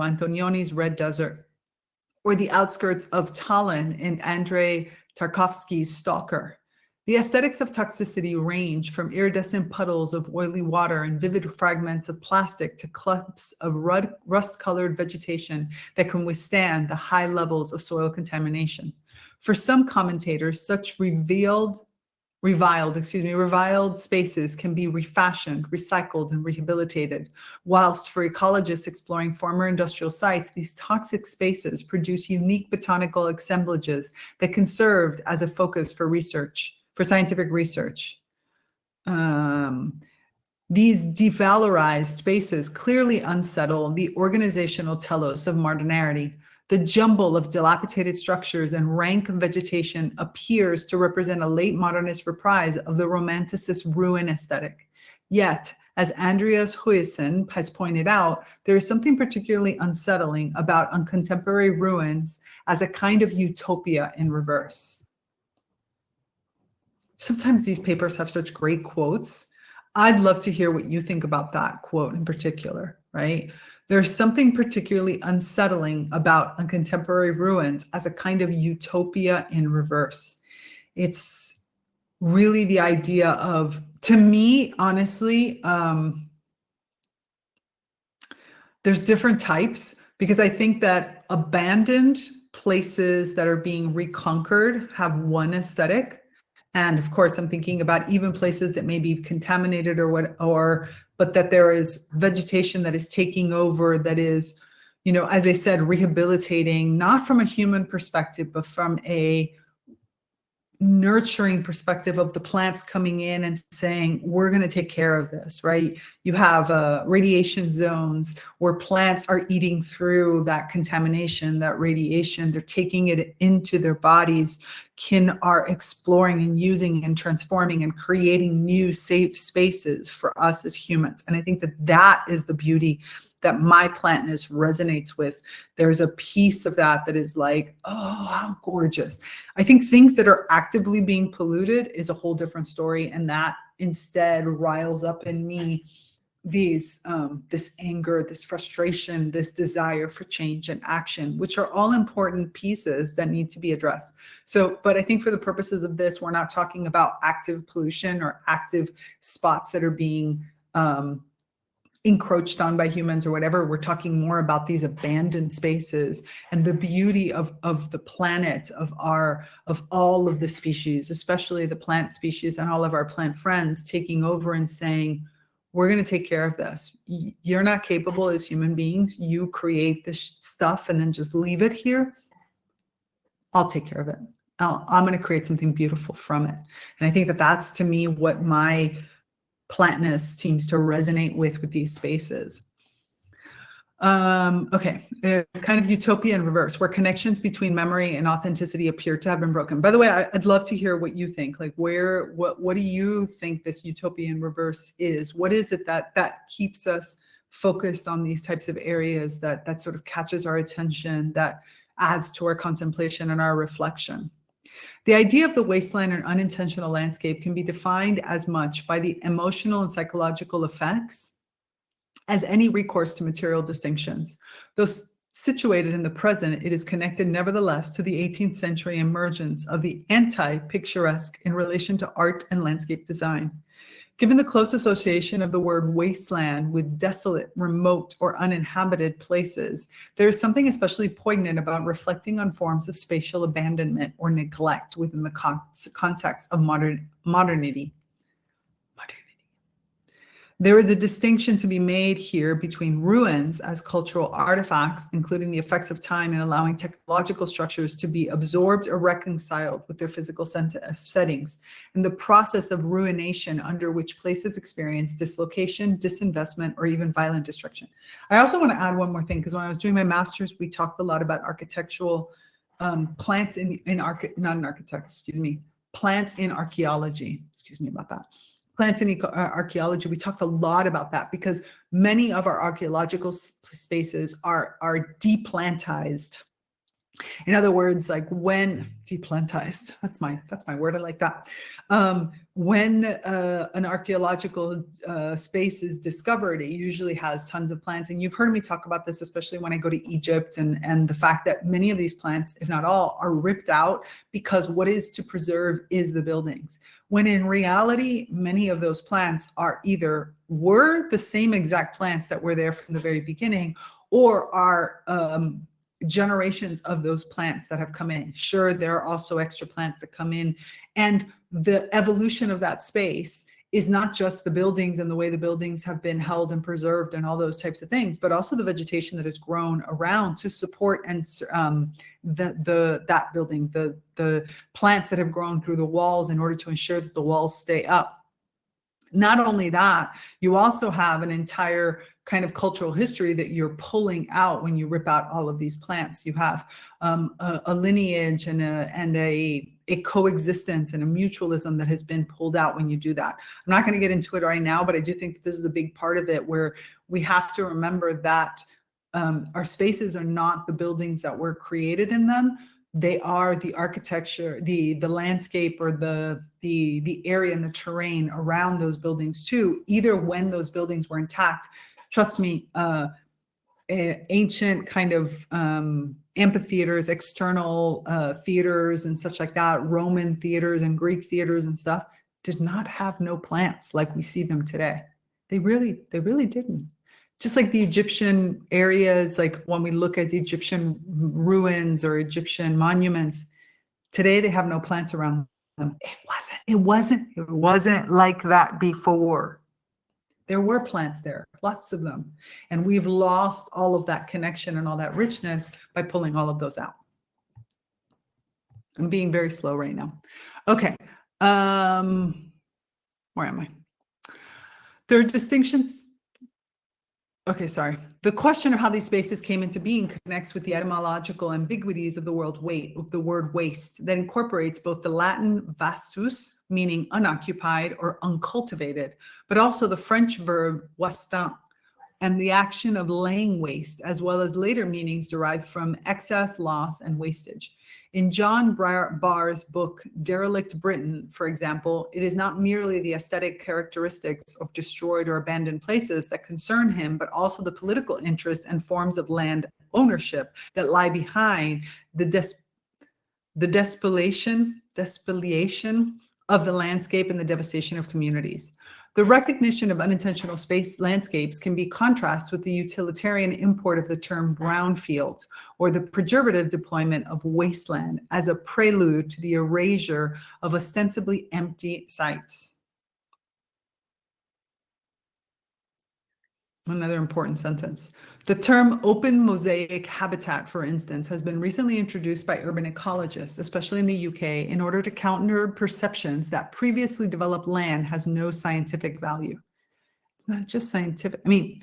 Antonioni's Red Desert, or the outskirts of Tallinn in Andrei Tarkovsky's Stalker. The aesthetics of toxicity range from iridescent puddles of oily water and vivid fragments of plastic to clumps of rust-colored vegetation that can withstand the high levels of soil contamination. For some commentators, such reviled spaces can be refashioned, recycled, and rehabilitated. Whilst for ecologists exploring former industrial sites, these toxic spaces produce unique botanical assemblages that can serve as a focus for research, for scientific research. These devalorized spaces clearly unsettle the organizational telos of modernity. The jumble of dilapidated structures and rank vegetation appears to represent a late modernist reprise of the Romanticist ruin aesthetic. Yet, as Andreas Huyssen has pointed out, there is something particularly unsettling about contemporary ruins as a kind of utopia in reverse. Sometimes these papers have such great quotes. I'd love to hear what you think about that quote in particular, right? There's something particularly unsettling about contemporary ruins as a kind of utopia in reverse. It's really the idea of, to me, honestly, there's different types, because I think that abandoned places that are being reconquered have one aesthetic. And of course, I'm thinking about even places that may be contaminated but that there is vegetation that is taking over, that is, as I said, rehabilitating, not from a human perspective, but from a nurturing perspective of the plants coming in and saying, we're going to take care of this, right? You have radiation zones where plants are eating through that contamination, that radiation. They're taking it into their bodies, are exploring and using and transforming and creating new safe spaces for us as humans. And I think that that is the beauty that my plantness resonates with. There's a piece of that is like, oh, how gorgeous. I think things that are actively being polluted is a whole different story. And that instead riles up in me this anger, this frustration, this desire for change and action, which are all important pieces that need to be addressed. So, but I think for the purposes of this, we're not talking about active pollution or active spots that are being encroached on by humans or whatever. We're talking more about these abandoned spaces and the beauty of the planet, of all of the species, especially the plant species and all of our plant friends taking over and saying, we're going to take care of this. You're not capable as human beings. You create this stuff and then just leave it here. I'll take care of it. I'm going to create something beautiful from it. And I think that that's, to me, what my plantness seems to resonate with these spaces. Okay, kind of utopia in reverse, where connections between memory and authenticity appear to have been broken. By the way, I'd love to hear what you think. Like, what do you think this utopia in reverse is? What is it that keeps us focused on these types of areas, that sort of catches our attention, that adds to our contemplation and our reflection? The idea of the wasteland or unintentional landscape can be defined as much by the emotional and psychological effects as any recourse to material distinctions. Those Situated in the present, it is connected nevertheless to the 18th century emergence of the anti-picturesque in relation to art and landscape design. Given the close association of the word wasteland with desolate, remote, or uninhabited places, there is something especially poignant about reflecting on forms of spatial abandonment or neglect within the context of modernity. There is a distinction to be made here between ruins as cultural artifacts, including the effects of time and allowing technological structures to be absorbed or reconciled with their physical settings, and the process of ruination under which places experience dislocation, disinvestment, or even violent destruction. I also want to add one more thing, because when I was doing my master's, we talked a lot about architectural plants plants in archaeology. Excuse me about that. Plants in archaeology, we talked a lot about that because many of our archaeological spaces are deplantized. In other words, like when deplantized, that's my word, I like that. When an archaeological space is discovered, it usually has tons of plants. And you've heard me talk about this, especially when I go to Egypt, and the fact that many of these plants, if not all, are ripped out because what is to preserve is the buildings. When in reality, many of those plants are either were the same exact plants that were there from the very beginning, or are generations of those plants that have come in. Sure, there are also extra plants that come in, and the evolution of that space is not just the buildings and the way the buildings have been held and preserved and all those types of things, but also the vegetation that has grown around to support and that building, the plants that have grown through the walls in order to ensure that the walls stay up. Not only that, you also have an entire kind of cultural history that you're pulling out when you rip out all of these plants. You have a lineage and a coexistence and a mutualism that has been pulled out when you do that. I'm not going to get into it right now, but I do think that this is a big part of it, where we have to remember that our spaces are not the buildings that were created in them. They are the architecture, the landscape, or the area and the terrain around those buildings too, either when those buildings were intact. Trust me, ancient kind of amphitheaters, external theaters and such like that, Roman theaters and Greek theaters and stuff, did not have no plants like we see them today. They really didn't. Just like the Egyptian areas, like when we look at the Egyptian ruins or Egyptian monuments, today they have no plants around them. It wasn't like that before. There were plants there, lots of them. And we've lost all of that connection and all that richness by pulling all of those out. I'm being very slow right now. Okay. Where am I? There are distinctions. Okay, sorry. The question of how these spaces came into being connects with the etymological ambiguities of the word waste that incorporates both the Latin vastus, meaning unoccupied or uncultivated, but also the French verb wastin and the action of laying waste, as well as later meanings derived from excess, loss, and wastage. In John Barr's book, Derelict Britain, for example, it is not merely the aesthetic characteristics of destroyed or abandoned places that concern him, but also the political interest and forms of land ownership that lie behind the despoliation of the landscape and the devastation of communities. The recognition of unintentional space landscapes can be contrasted with the utilitarian import of the term brownfield, or the pejorative deployment of wasteland as a prelude to the erasure of ostensibly empty sites. Another important sentence. The term open mosaic habitat, for instance, has been recently introduced by urban ecologists, especially in the UK, in order to counter perceptions that previously developed land has no scientific value. It's not just scientific. I mean,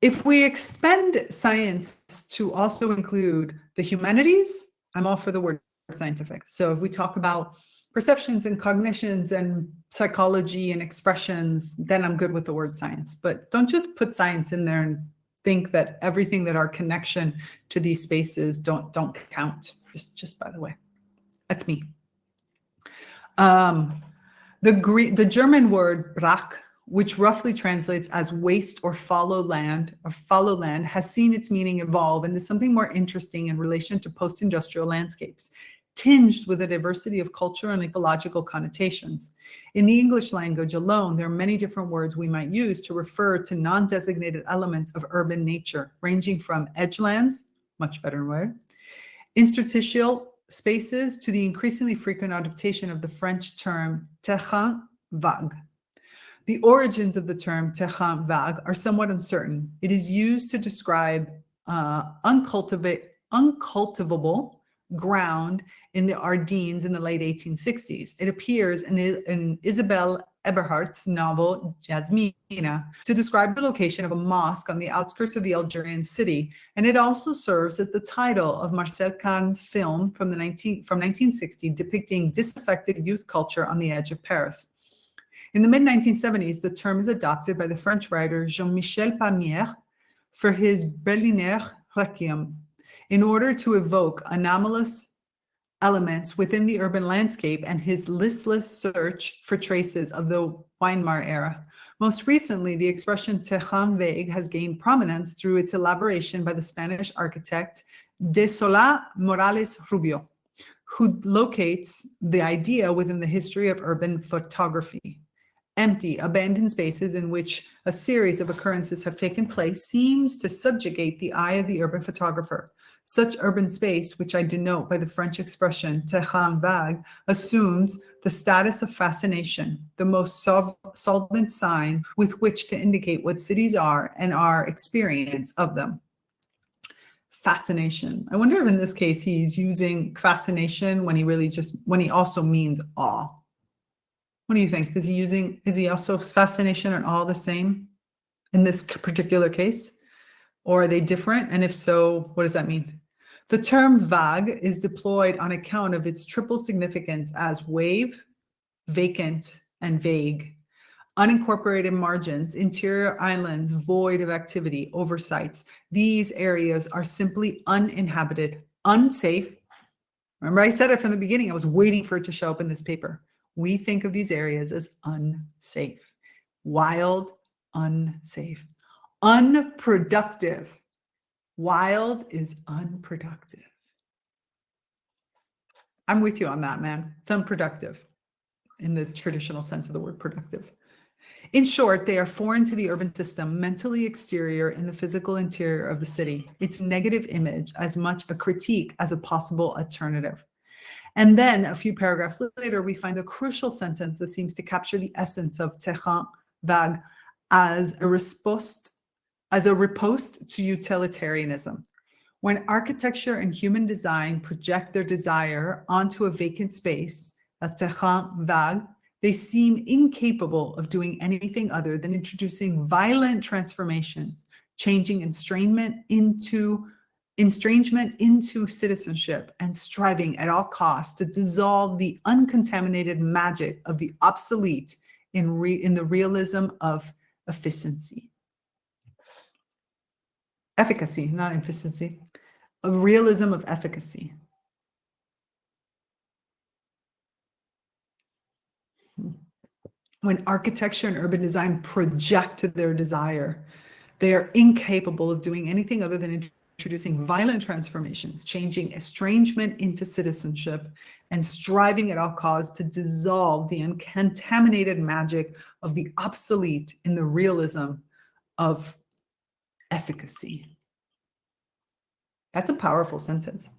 if we expand science to also include the humanities, I'm all for the word scientific. So if we talk about perceptions and cognitions and psychology and expressions, then I'm good with the word science. But don't just put science in there and think that everything that our connection to these spaces don't count. Just by the way, that's me. The German word Brach, which roughly translates as waste or fallow land, has seen its meaning evolve into something more interesting in relation to post-industrial landscapes, tinged with a diversity of culture and ecological connotations. In the English language alone, there are many different words we might use to refer to non-designated elements of urban nature, ranging from edgelands, much better word, interstitial spaces, to the increasingly frequent adaptation of the French term terrain vague. The origins of the term terrain vague are somewhat uncertain. It is used to describe uncultivable ground in the Ardennes in the late 1860s. It appears in Isabelle Eberhardt's novel Jasmina to describe the location of a mosque on the outskirts of the Algerian city, and it also serves as the title of Marcel Carné's film from 1960 depicting disaffected youth culture on the edge of Paris. In the mid-1970s, the term is adopted by the French writer Jean-Michel Palmière for his Berliner Requiem in order to evoke anomalous elements within the urban landscape and his listless search for traces of the Weimar era. Most recently, the expression terrain vague has gained prominence through its elaboration by the Spanish architect de Solá Morales Rubio, who locates the idea within the history of urban photography. Empty, abandoned spaces in which a series of occurrences have taken place seems to subjugate the eye of the urban photographer. Such urban space, which I denote by the French expression terrain vague, assumes the status of fascination, the most solvent sign with which to indicate what cities are and our experience of them. Fascination. I wonder if in this case he's using fascination when he also means awe. What do you think? Is he also fascination and awe the same in this particular case? Or are they different? And if so, what does that mean? The term vague is deployed on account of its triple significance as wave, vacant, and vague. Unincorporated margins, interior islands void of activity, oversights. These areas are simply uninhabited, unsafe. Remember, I said it from the beginning. I was waiting for it to show up in this paper. We think of these areas as unsafe, wild, unsafe, unproductive. Wild is unproductive. I'm with you on that, man. It's unproductive in the traditional sense of the word productive. In short, they are foreign to the urban system, mentally exterior in the physical interior of the city. Its negative image as much a critique as a possible alternative. And then a few paragraphs later, we find a crucial sentence that seems to capture the essence of terrain vague as a riposte to utilitarianism. When architecture and human design project their desire onto a vacant space, a terrain vague, they seem incapable of doing anything other than introducing violent transformations, changing estrangement into citizenship, and striving at all costs to dissolve the uncontaminated magic of the obsolete in the realism of efficiency. Efficacy, not efficiency. A realism of efficacy. When architecture and urban design project their desire, they are incapable of doing anything other than introducing violent transformations, changing estrangement into citizenship, and striving at all costs to dissolve the uncontaminated magic of the obsolete in the realism of efficacy. That's a powerful sentence.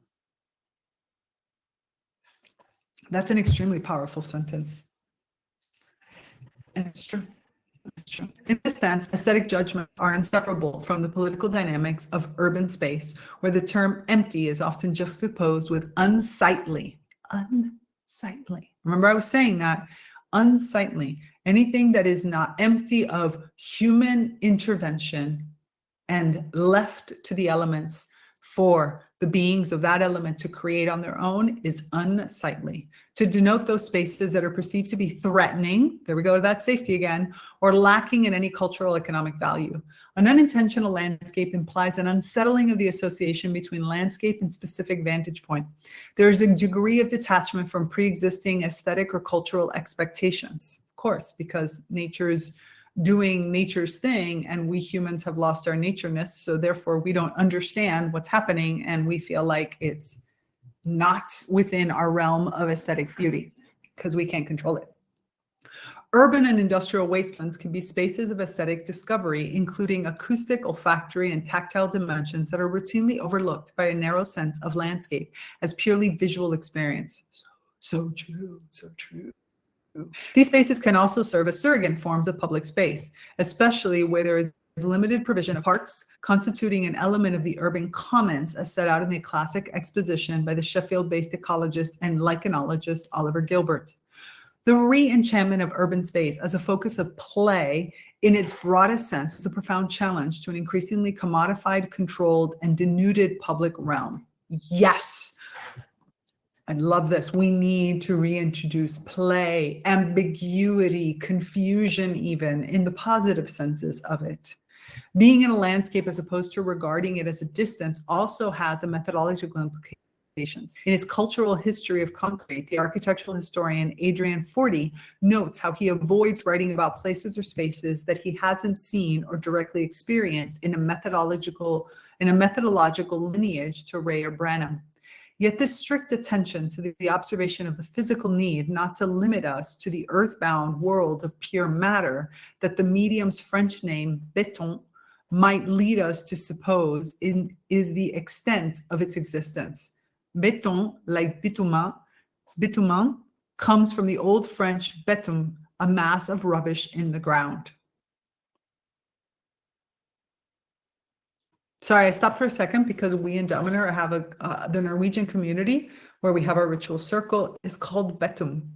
That's an extremely powerful sentence. And it's true. In this sense, aesthetic judgments are inseparable from the political dynamics of urban space, where the term empty is often juxtaposed with unsightly. Unsightly. Remember, I was saying that unsightly. Anything that is not empty of human intervention and left to the elements for the beings of that element to create on their own is unsightly. To denote those spaces that are perceived to be threatening, there we go to that safety again, or lacking in any cultural economic value. An unintentional landscape implies an unsettling of the association between landscape and specific vantage point. There is a degree of detachment from pre-existing aesthetic or cultural expectations, of course, because nature's doing nature's thing, and we humans have lost our natureness. So therefore we don't understand what's happening, and we feel like it's not within our realm of aesthetic beauty because we can't control it. Urban and industrial wastelands can be spaces of aesthetic discovery, including acoustic, olfactory, and tactile dimensions that are routinely overlooked by a narrow sense of landscape as purely visual experience. So true, so true. These spaces can also serve as surrogate forms of public space, especially where there is limited provision of parks, constituting an element of the urban commons as set out in the classic exposition by the Sheffield-based ecologist and lichenologist Oliver Gilbert. The re-enchantment of urban space as a focus of play in its broadest sense is a profound challenge to an increasingly commodified, controlled, and denuded public realm. Yes, I love this. We need to reintroduce play, ambiguity, confusion, even in the positive senses of it. Being in a landscape as opposed to regarding it as a distance also has a methodological implications. In his cultural history of concrete, the architectural historian Adrian Forty notes how he avoids writing about places or spaces that he hasn't seen or directly experienced in a methodological lineage to Ray or Branham. Yet this strict attention to the observation of the physical need not to limit us to the earthbound world of pure matter that the medium's French name, béton, might lead us to suppose is the extent of its existence. Béton, like bitumen, comes from the Old French betum, a mass of rubbish in the ground. Sorry, I stopped for a second because we in Dominar have the Norwegian community where we have our ritual circle is called betum.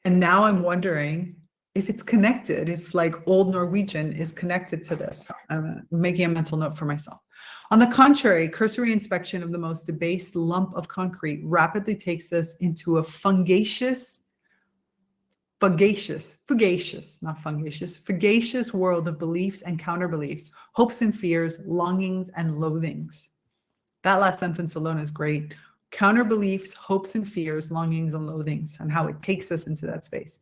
And now I'm wondering if it's connected, if like Old Norwegian is connected to this. I'm making a mental note for myself. On the contrary, cursory inspection of the most debased lump of concrete rapidly takes us into a fugacious, not fungacious, fugacious world of beliefs and counter-beliefs, hopes and fears, longings and loathings. That last sentence alone is great. Counter-beliefs, hopes and fears, longings and loathings, and how it takes us into that space.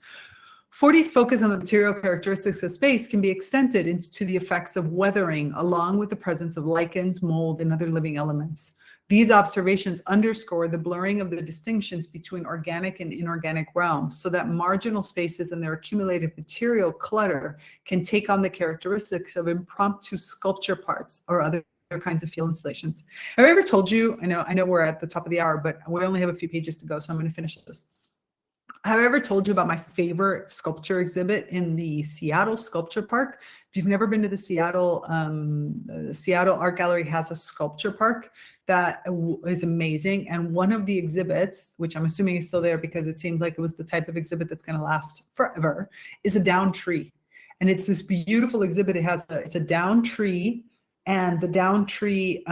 Forty's focus on the material characteristics of space can be extended into the effects of weathering, along with the presence of lichens, mold, and other living elements. These observations underscore the blurring of the distinctions between organic and inorganic realms, so that marginal spaces and their accumulated material clutter can take on the characteristics of impromptu sculpture parts or other kinds of field installations. Have I ever told you, I know we're at the top of the hour, but we only have a few pages to go, so I'm going to finish this. Have I ever told you about my favorite sculpture exhibit in the Seattle Sculpture Park? If you've never been to the Seattle Art Gallery has a sculpture park that is amazing. And one of the exhibits, which I'm assuming is still there because it seemed like it was the type of exhibit that's going to last forever, is a down tree. And it's this beautiful exhibit. It's a down tree. And the down tree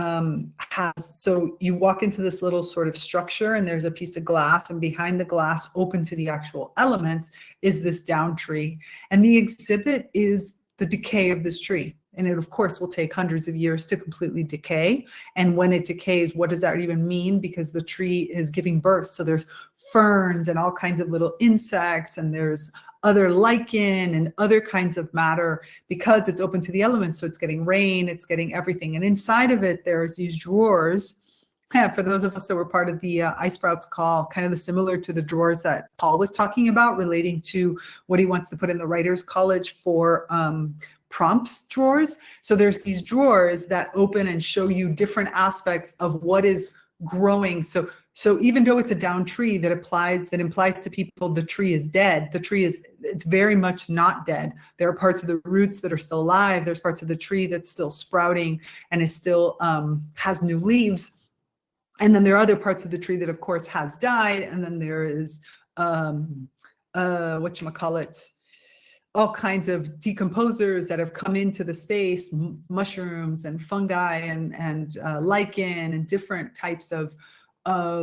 so you walk into this little sort of structure and there's a piece of glass, and behind the glass, open to the actual elements, is this down tree. And the exhibit is the decay of this tree. And it, of course, will take hundreds of years to completely decay. And when it decays, what does that even mean? Because the tree is giving birth. So there's ferns and all kinds of little insects, and there's other lichen and other kinds of matter because it's open to the elements. So it's getting rain, it's getting everything. And inside of it, there's these drawers. Yeah, for those of us that were part of the Ice Sprouts call, kind of similar to the drawers that Paul was talking about relating to what he wants to put in the Writers College for prompts drawers. So there's these drawers that open and show you different aspects of what is growing. So even though it's a down tree that implies to people the tree is dead, it's very much not dead. There are parts of the roots that are still alive. There's parts of the tree that's still sprouting and is still has new leaves. And then there are other parts of the tree that, of course, has died. And then there is all kinds of decomposers that have come into the space, mushrooms and fungi and lichen and different types of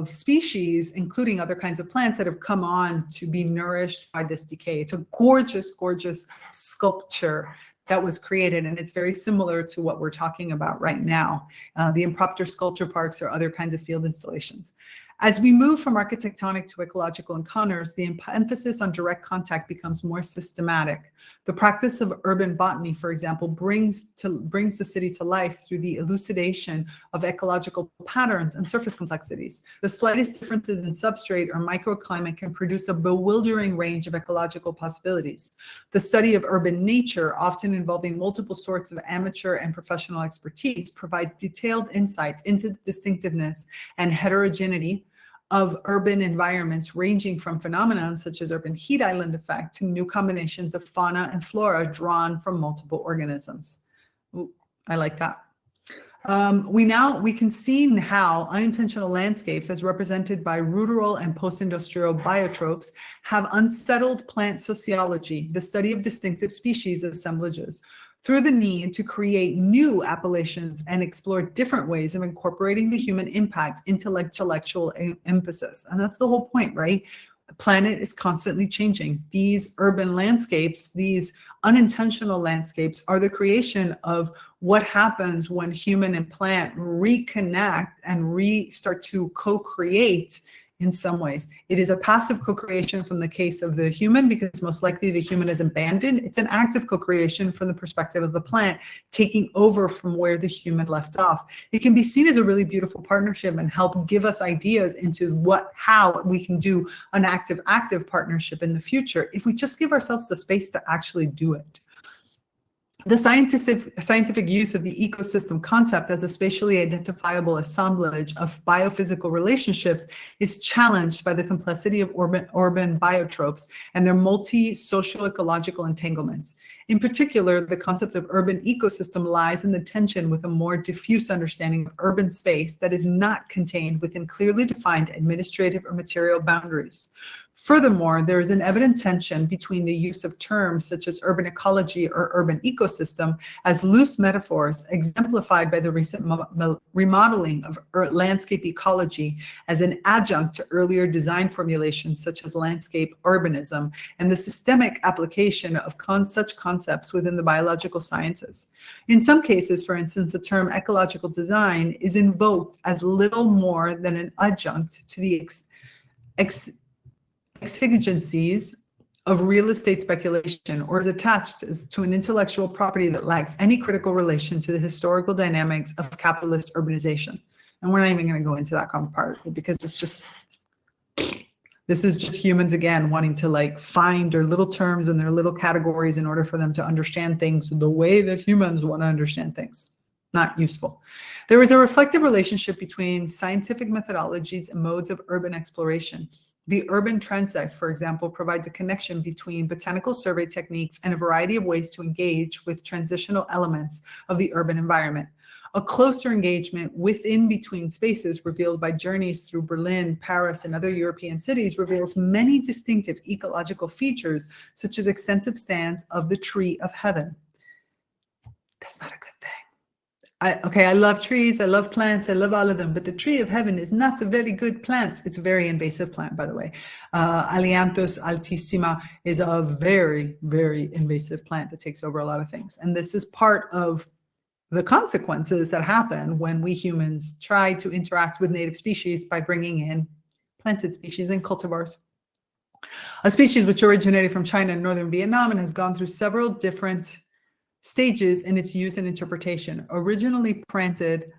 species, including other kinds of plants that have come on to be nourished by this decay. It's a gorgeous, gorgeous sculpture that was created, and it's very similar to what we're talking about right now, the impromptu sculpture parks or other kinds of field installations. As we move from architectonic to ecological encounters, the emphasis on direct contact becomes more systematic. The practice of urban botany, for example, brings the city to life through the elucidation of ecological patterns and surface complexities. The slightest differences in substrate or microclimate can produce a bewildering range of ecological possibilities. The study of urban nature, often involving multiple sorts of amateur and professional expertise, provides detailed insights into the distinctiveness and heterogeneity of urban environments, ranging from phenomena such as urban heat island effect to new combinations of fauna and flora drawn from multiple organisms. Ooh, I like that. We can see how unintentional landscapes, as represented by ruderal and post-industrial biotopes, have unsettled plant sociology, the study of distinctive species assemblages, through the need to create new appellations and explore different ways of incorporating the human impact into intellectual emphasis. And that's the whole point, right? The planet is constantly changing. These urban landscapes, these unintentional landscapes, are the creation of what happens when human and plant reconnect and start to co-create in some ways. It is a passive co-creation from the case of the human, because most likely the human is abandoned. It's an active co-creation from the perspective of the plant, taking over from where the human left off. It can be seen as a really beautiful partnership and help give us ideas into how we can do an active partnership in the future if we just give ourselves the space to actually do it. The scientific use of the ecosystem concept as a spatially identifiable assemblage of biophysical relationships is challenged by the complexity of urban biotopes and their multi-social ecological entanglements. In particular, the concept of urban ecosystem lies in the tension with a more diffuse understanding of urban space that is not contained within clearly defined administrative or material boundaries. Furthermore, there is an evident tension between the use of terms such as urban ecology or urban ecosystem as loose metaphors, exemplified by the recent remodeling of landscape ecology as an adjunct to earlier design formulations such as landscape urbanism, and the systemic application of such concepts within the biological sciences. In some cases, for instance, the term ecological design is invoked as little more than an adjunct to the exigencies of real estate speculation, or is attached to an intellectual property that lacks any critical relation to the historical dynamics of capitalist urbanization. And we're not even going to go into that part because this is just humans, again, wanting to find their little terms and their little categories in order for them to understand things the way that humans want to understand things. Not useful. There is a reflective relationship between scientific methodologies and modes of urban exploration. The urban transect, for example, provides a connection between botanical survey techniques and a variety of ways to engage with transitional elements of the urban environment. A closer engagement within between spaces revealed by journeys through Berlin, Paris, and other European cities reveals many distinctive ecological features, such as extensive stands of the tree of heaven. That's not a good thing. I love trees, I love plants, I love all of them, but the tree of heaven is not a very good plant. It's a very invasive plant, by the way. Alianthus altissima is a very, very invasive plant that takes over a lot of things. And this is part of the consequences that happen when we humans try to interact with native species by bringing in planted species and cultivars. A species which originated from China and northern Vietnam and has gone through several different stages in its use and interpretation. Originally planted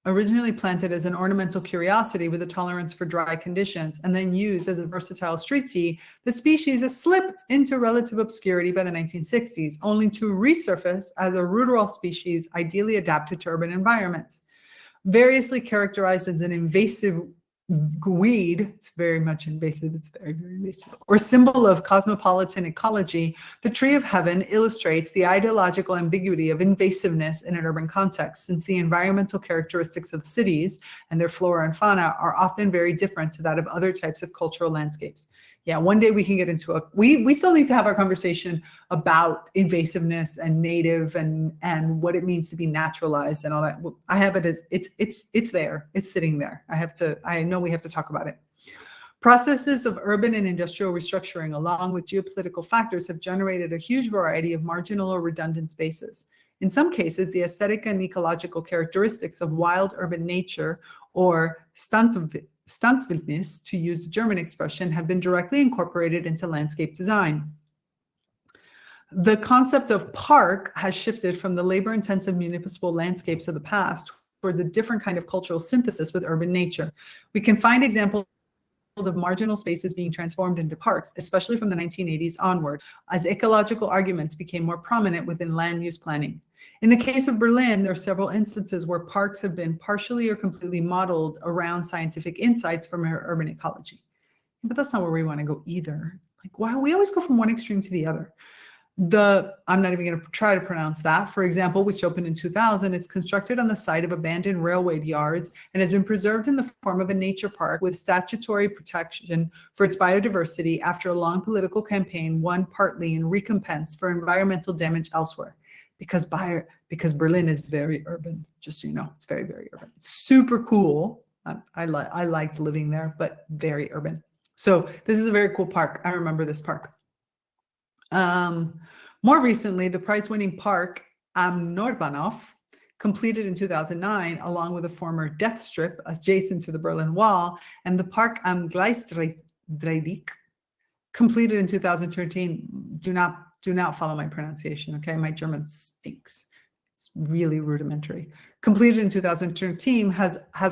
as an ornamental curiosity with a tolerance for dry conditions, and then used as a versatile street tea, the species has slipped into relative obscurity by the 1960s, only to resurface as a ruderal species ideally adapted to urban environments. Variously characterized as an invasive weed, it's very much invasive, it's very, very invasive, or symbol of cosmopolitan ecology, the tree of heaven illustrates the ideological ambiguity of invasiveness in an urban context, since the environmental characteristics of cities and their flora and fauna are often very different to that of other types of cultural landscapes. Yeah, one day we can get into we still need to have our conversation about invasiveness and native and what it means to be naturalized and all that. I have it as it's there, it's sitting there. I know we have to talk about it. Processes of urban and industrial restructuring, along with geopolitical factors, have generated a huge variety of marginal or redundant spaces. In some cases, the aesthetic and ecological characteristics of wild urban nature or Standwildnis, to use the German expression, have been directly incorporated into landscape design. The concept of park has shifted from the labor-intensive municipal landscapes of the past towards a different kind of cultural synthesis with urban nature. We can find examples of marginal spaces being transformed into parks, especially from the 1980s onward, as ecological arguments became more prominent within land use planning. In the case of Berlin, there are several instances where parks have been partially or completely modeled around scientific insights from urban ecology. But that's not where we want to go either. Like, why we always go from one extreme to the other? I'm not even going to try to pronounce that, for example, which opened in 2000, it's constructed on the site of abandoned railway yards and has been preserved in the form of a nature park with statutory protection for its biodiversity after a long political campaign won partly in recompense for environmental damage elsewhere. Because Berlin is very urban, just so you know, it's very, very urban. It's super cool. I liked living there, but very urban. So this is a very cool park. I remember this park. More recently, the prize-winning park Am Nordbahnhof, completed in 2009, along with a former death strip adjacent to the Berlin Wall, and the park Am Gleisdreieck, completed in 2013. Do not follow my pronunciation, okay? My German stinks. It's really rudimentary. Completed in 2013, have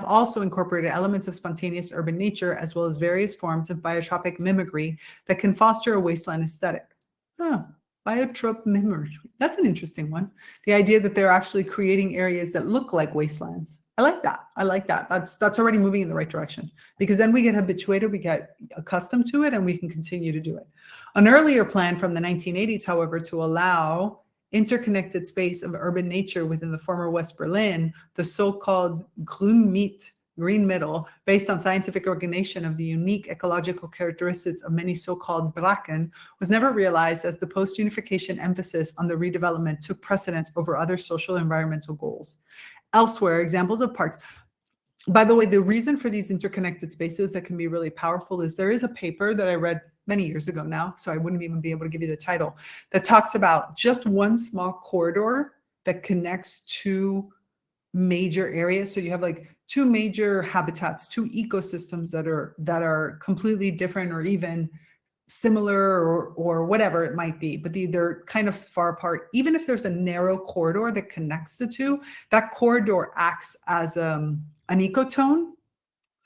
also incorporated elements of spontaneous urban nature, as well as various forms of biotropic mimicry that can foster a wasteland aesthetic. Oh, biotrope mimicry. That's an interesting one. The idea that they're actually creating areas that look like wastelands. I like that. I like that. That's already moving in the right direction, because then we get habituated, we get accustomed to it, and we can continue to do it. An earlier plan from the 1980s, however, to allow interconnected space of urban nature within the former West Berlin, the so-called Grünmitte, green middle, based on scientific recognition of the unique ecological characteristics of many so-called Bracken, was never realized as the post-unification emphasis on the redevelopment took precedence over other social environmental goals. Elsewhere, examples of parks. By the way, the reason for these interconnected spaces that can be really powerful is there is a paper that I read many years ago now, so I wouldn't even be able to give you the title, that talks about just one small corridor that connects two major areas. So you have like two major habitats, two ecosystems that are completely different or even similar or whatever it might be, but they're kind of far apart. Even if there's a narrow corridor that connects the two, that corridor acts as an ecotone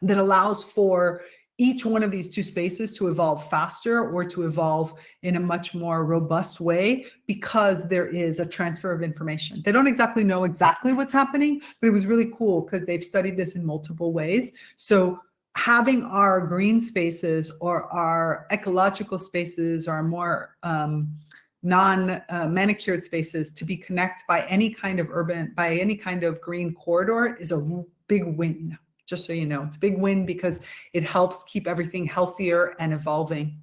that allows for each one of these two spaces to evolve faster or to evolve in a much more robust way, because there is a transfer of information. They don't exactly know exactly what's happening, but it was really cool because they've studied this in multiple ways. So having our green spaces or our ecological spaces or our more non-manicured spaces to be connected by any kind of green corridor is a big win. Just so you know, it's a big win because it helps keep everything healthier and evolving.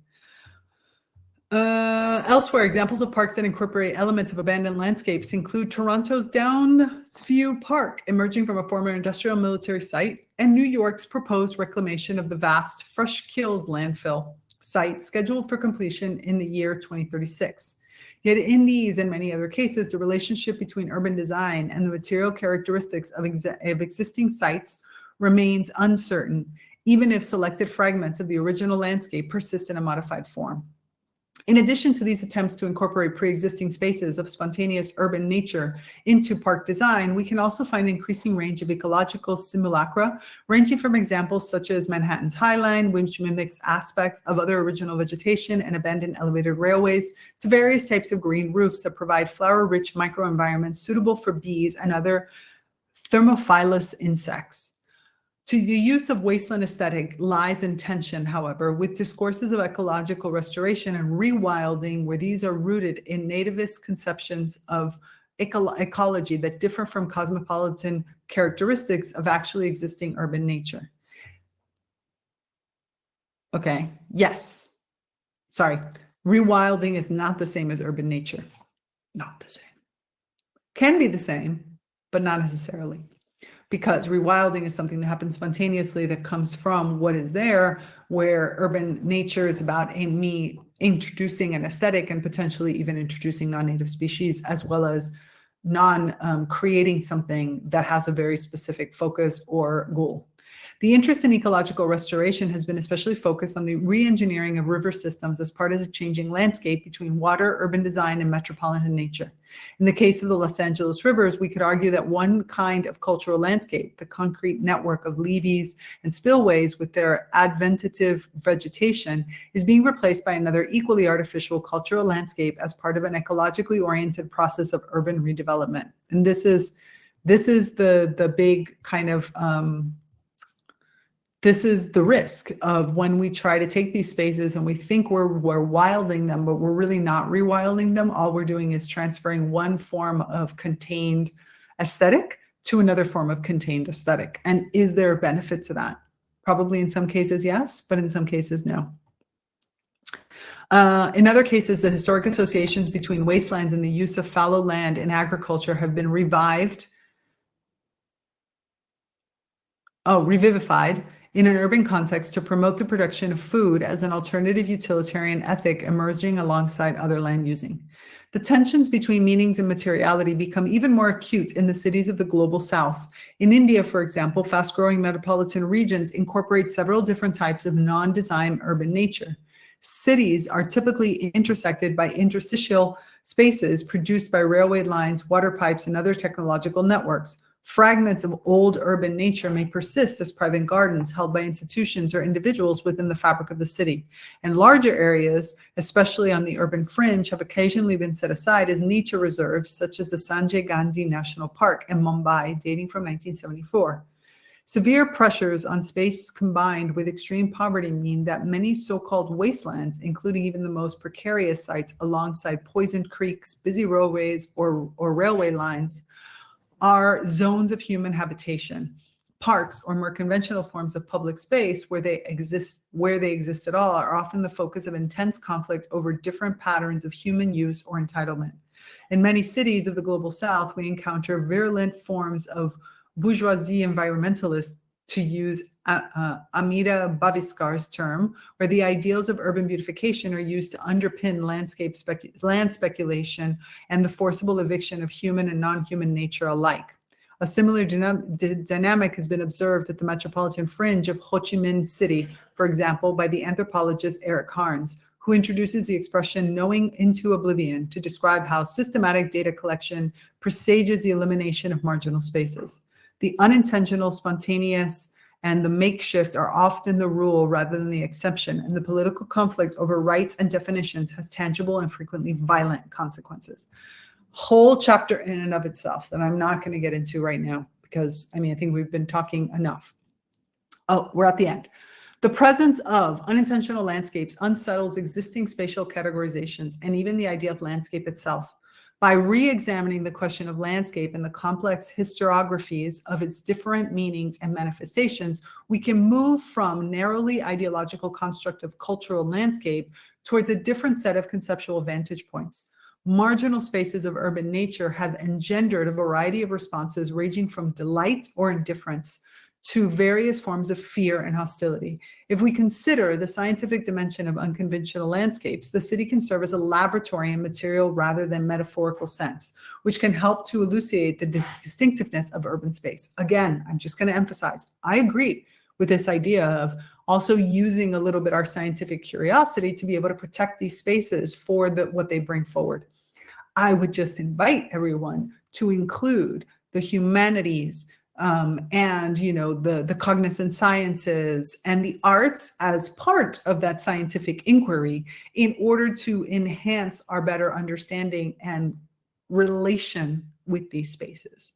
Elsewhere, examples of parks that incorporate elements of abandoned landscapes include Toronto's Downsview Park, emerging from a former industrial military site, and New York's proposed reclamation of the vast Fresh Kills landfill site, scheduled for completion in the year 2036. Yet in these and many other cases, the relationship between urban design and the material characteristics of existing sites remains uncertain, even if selected fragments of the original landscape persist in a modified form. In addition to these attempts to incorporate pre-existing spaces of spontaneous urban nature into park design, we can also find an increasing range of ecological simulacra, ranging from examples such as Manhattan's High Line, which mimics aspects of other original vegetation and abandoned elevated railways, to various types of green roofs that provide flower-rich microenvironments suitable for bees and other thermophilous insects. To the use of wasteland aesthetic lies in tension, however, with discourses of ecological restoration and rewilding, where these are rooted in nativist conceptions of ecology that differ from cosmopolitan characteristics of actually existing urban nature. Okay, yes. Sorry, rewilding is not the same as urban nature. Not the same. Can be the same, but not necessarily. Because rewilding is something that happens spontaneously, that comes from what is there, where urban nature is about me introducing an aesthetic and potentially even introducing non-native species, as well as creating something that has a very specific focus or goal. The interest in ecological restoration has been especially focused on the re-engineering of river systems as part of the changing landscape between water, urban design, and metropolitan nature. In the case of the Los Angeles rivers, we could argue that one kind of cultural landscape, the concrete network of levees and spillways with their adventative vegetation, is being replaced by another equally artificial cultural landscape as part of an ecologically oriented process of urban redevelopment. And this is the big kind of this is the risk of when we try to take these spaces and we think we're wilding them, but we're really not rewilding them. All we're doing is transferring one form of contained aesthetic to another form of contained aesthetic. And is there a benefit to that? Probably in some cases, yes, but in some cases, no. In other cases, the historic associations between wastelands and the use of fallow land in agriculture have been revivified in an urban context to promote the production of food as an alternative utilitarian ethic emerging alongside other land using. The tensions between meanings and materiality become even more acute in the cities of the global south. In India, for example, fast-growing metropolitan regions incorporate several different types of non-design urban nature. Cities are typically intersected by interstitial spaces produced by railway lines, water pipes, and other technological networks. Fragments of old urban nature may persist as private gardens held by institutions or individuals within the fabric of the city. And larger areas, especially on the urban fringe, have occasionally been set aside as nature reserves, such as the Sanjay Gandhi National Park in Mumbai, dating from 1974. Severe pressures on space combined with extreme poverty mean that many so-called wastelands, including even the most precarious sites alongside poisoned creeks, busy roadways, or railway lines, are zones of human habitation. Parks, or more conventional forms of public space where they exist at all, are often the focus of intense conflict over different patterns of human use or entitlement. In many cities of the global south, we encounter virulent forms of bourgeoisie environmentalists, to use Amita Bhaviskar's term, where the ideals of urban beautification are used to underpin land speculation and the forcible eviction of human and non-human nature alike. A similar dynamic has been observed at the metropolitan fringe of Ho Chi Minh City, for example, by the anthropologist Eric Harns, who introduces the expression knowing into oblivion to describe how systematic data collection presages the elimination of marginal spaces. The unintentional, spontaneous, and the makeshift are often the rule rather than the exception, and the political conflict over rights and definitions has tangible and frequently violent consequences. Whole chapter in and of itself that I'm not going to get into right now because, I think we've been talking enough. Oh, we're at the end. The presence of unintentional landscapes unsettles existing spatial categorizations and even the idea of landscape itself. By re-examining the question of landscape and the complex historiographies of its different meanings and manifestations, we can move from narrowly ideological construct of cultural landscape towards a different set of conceptual vantage points. Marginal spaces of urban nature have engendered a variety of responses ranging from delight or indifference to various forms of fear and hostility. If we consider the scientific dimension of unconventional landscapes, the city can serve as a laboratory in material rather than metaphorical sense, which can help to elucidate the distinctiveness of urban space. Again, I'm just going to emphasize, I agree with this idea of also using a little bit our scientific curiosity to be able to protect these spaces for what they bring forward. I would just invite everyone to include the humanities, and the cognizant sciences and the arts as part of that scientific inquiry in order to enhance our better understanding and relation with these spaces.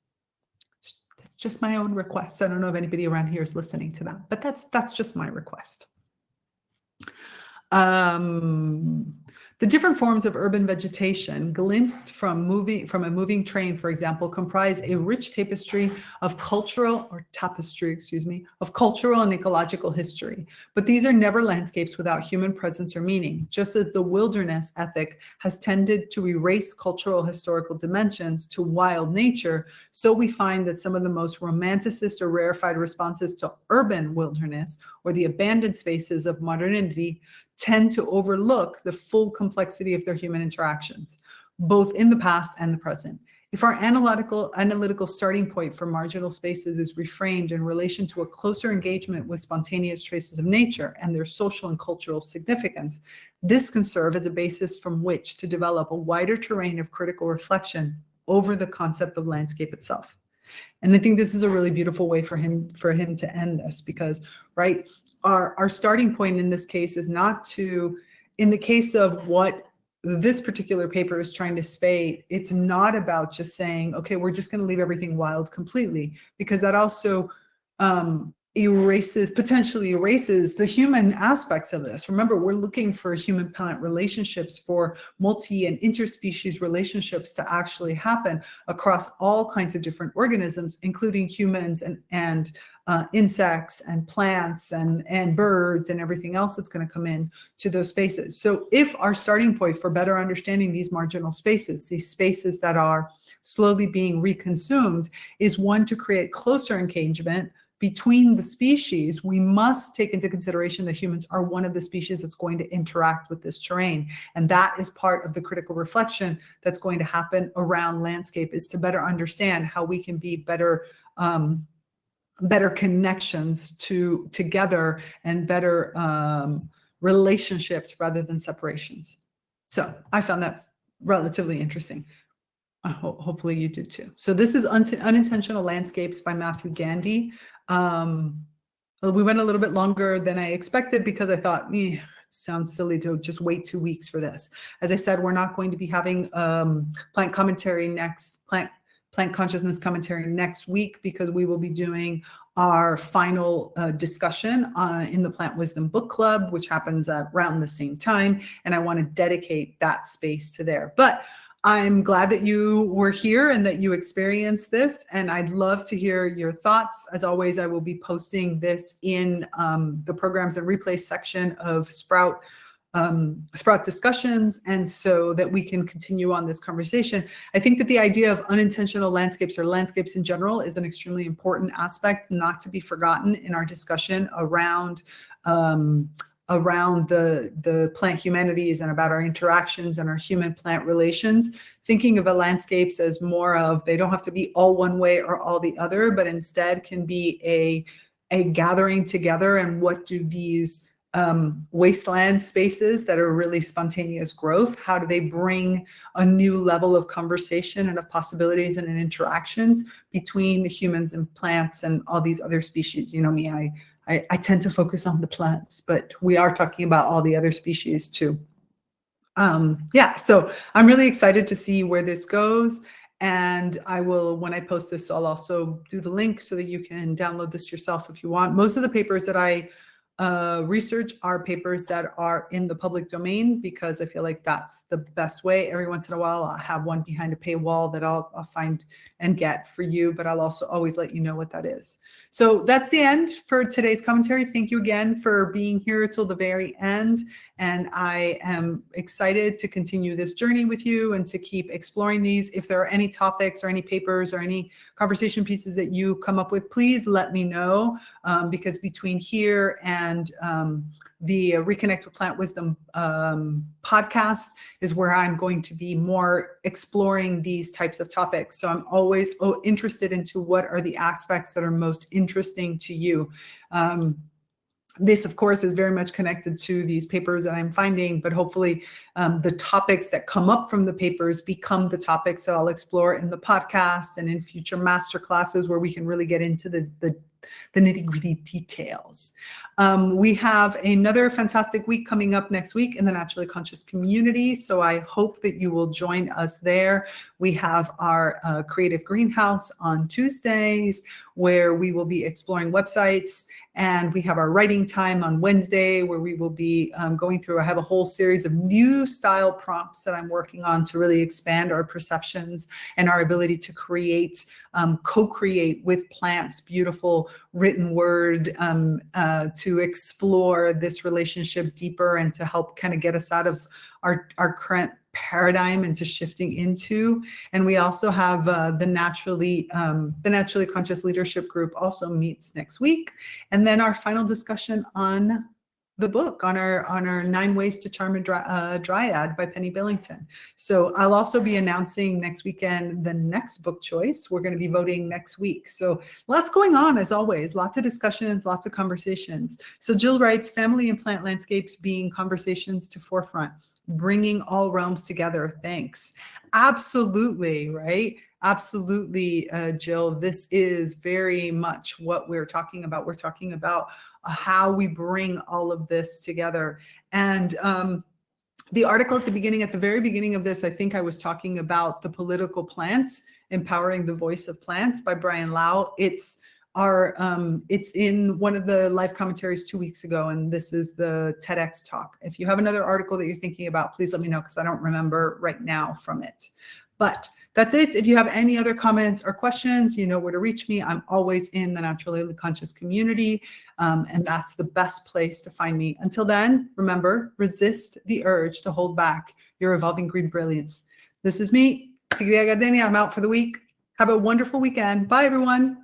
That's just my own request. I don't know if anybody around here is listening to that, but that's just my request. The different forms of urban vegetation glimpsed from a moving train, for example, comprise a rich tapestry of cultural and ecological history. But these are never landscapes without human presence or meaning. Just as the wilderness ethic has tended to erase cultural historical dimensions to wild nature, so we find that some of the most romanticist or rarefied responses to urban wilderness or the abandoned spaces of modernity tend to overlook the full complexity of their human interactions, both in the past and the present. If our analytical starting point for marginal spaces is reframed in relation to a closer engagement with spontaneous traces of nature and their social and cultural significance, this can serve as a basis from which to develop a wider terrain of critical reflection over the concept of landscape itself. And I think this is a really beautiful way for him to end this, because, right, our starting point in this case is not to, in the case of what this particular paper is trying to say, it's not about just saying, okay, we're just going to leave everything wild completely, because that also potentially erases the human aspects of this. Remember, we're looking for human-plant relationships, for multi and interspecies relationships to actually happen across all kinds of different organisms, including humans and insects and plants and birds and everything else that's going to come in to those spaces. So if our starting point for better understanding these marginal spaces, these spaces that are slowly being reconsumed, is one to create closer engagement between the species, we must take into consideration that humans are one of the species that's going to interact with this terrain. And that is part of the critical reflection that's going to happen around landscape, is to better understand how we can be better connections together, and better relationships rather than separations. So I found that relatively interesting. Hopefully you did too. So this is Unintentional Landscapes by Matthew Gandy. We went a little bit longer than I expected, because I thought, it sounds silly to just wait 2 weeks for this. As I said, we're not going to be having plant consciousness commentary next week, because we will be doing our final discussion in the Plant Wisdom Book Club, which happens around the same time. And I want to dedicate that space to there. But I'm glad that you were here and that you experienced this, and I'd love to hear your thoughts. As always, I will be posting this in the programs and replays section of Sprout discussions, and so that we can continue on this conversation. I think that the idea of unintentional landscapes, or landscapes in general, is an extremely important aspect not to be forgotten in our discussion around the plant humanities and about our interactions and our human-plant relations, thinking of the landscapes as more of, they don't have to be all one way or all the other, but instead can be a gathering together. And what do these wasteland spaces that are really spontaneous growth, how do they bring a new level of conversation and of possibilities and interactions between humans and plants and all these other species? You know me, I tend to focus on the plants, but we are talking about all the other species too. Yeah, so I'm really excited to see where this goes. And I will, when I post this, I'll also do the link so that you can download this yourself if you want. Most of the papers that I research are papers that are in the public domain, because I feel like that's the best way. Every once in a while, I'll have one behind a paywall that I'll find and get for you, but I'll also always let you know what that is. So that's the end for today's commentary. Thank you again for being here till the very end. And I am excited to continue this journey with you and to keep exploring these. If there are any topics or any papers or any conversation pieces that you come up with, please let me know, because between here and the Reconnect with Plant Wisdom podcast is where I'm going to be more exploring these types of topics. So I'm always interested into what are the aspects that are most interesting to you. This, of course, is very much connected to these papers that I'm finding, but hopefully the topics that come up from the papers become the topics that I'll explore in the podcast and in future master classes, where we can really get into the nitty-gritty details. We have another fantastic week coming up next week in the Naturally Conscious community, so I hope that you will join us there. We have our creative greenhouse on Tuesdays, where we will be exploring websites, and we have our writing time on Wednesday, where we will be going through, I have a whole series of new style prompts that I'm working on to really expand our perceptions and our ability to create, co-create with plants, beautiful written word, to explore this relationship deeper and to help kind of get us out of our current paradigm into shifting into. And we also have the Naturally Conscious Leadership Group also meets next week. And then our final discussion on the book on our 9 Ways to Charm a Dryad by Penny Billington. So I'll also be announcing next weekend the next book choice. We're going to be voting next week. So lots going on as always, lots of discussions, lots of conversations. So Jill writes, family and plant landscapes being conversations to forefront, bringing all realms together. Thanks. Absolutely, right? Absolutely, Jill. This is very much what we're talking about. We're talking about how we bring all of this together. And the article at the very beginning of this, I think I was talking about the political plants, empowering the voice of plants by Brian Lau. It's in one of the live commentaries 2 weeks ago, and this is the TEDx talk. If you have another article that you're thinking about, please let me know, because I don't remember right now from it. But that's it. If you have any other comments or questions, you know where to reach me. I'm always in the Naturally Conscious community, and that's the best place to find me. Until then, remember, resist the urge to hold back your evolving green brilliance. This is me, Tigrilla Gardenia. I'm out for the week. Have a wonderful weekend. Bye, everyone.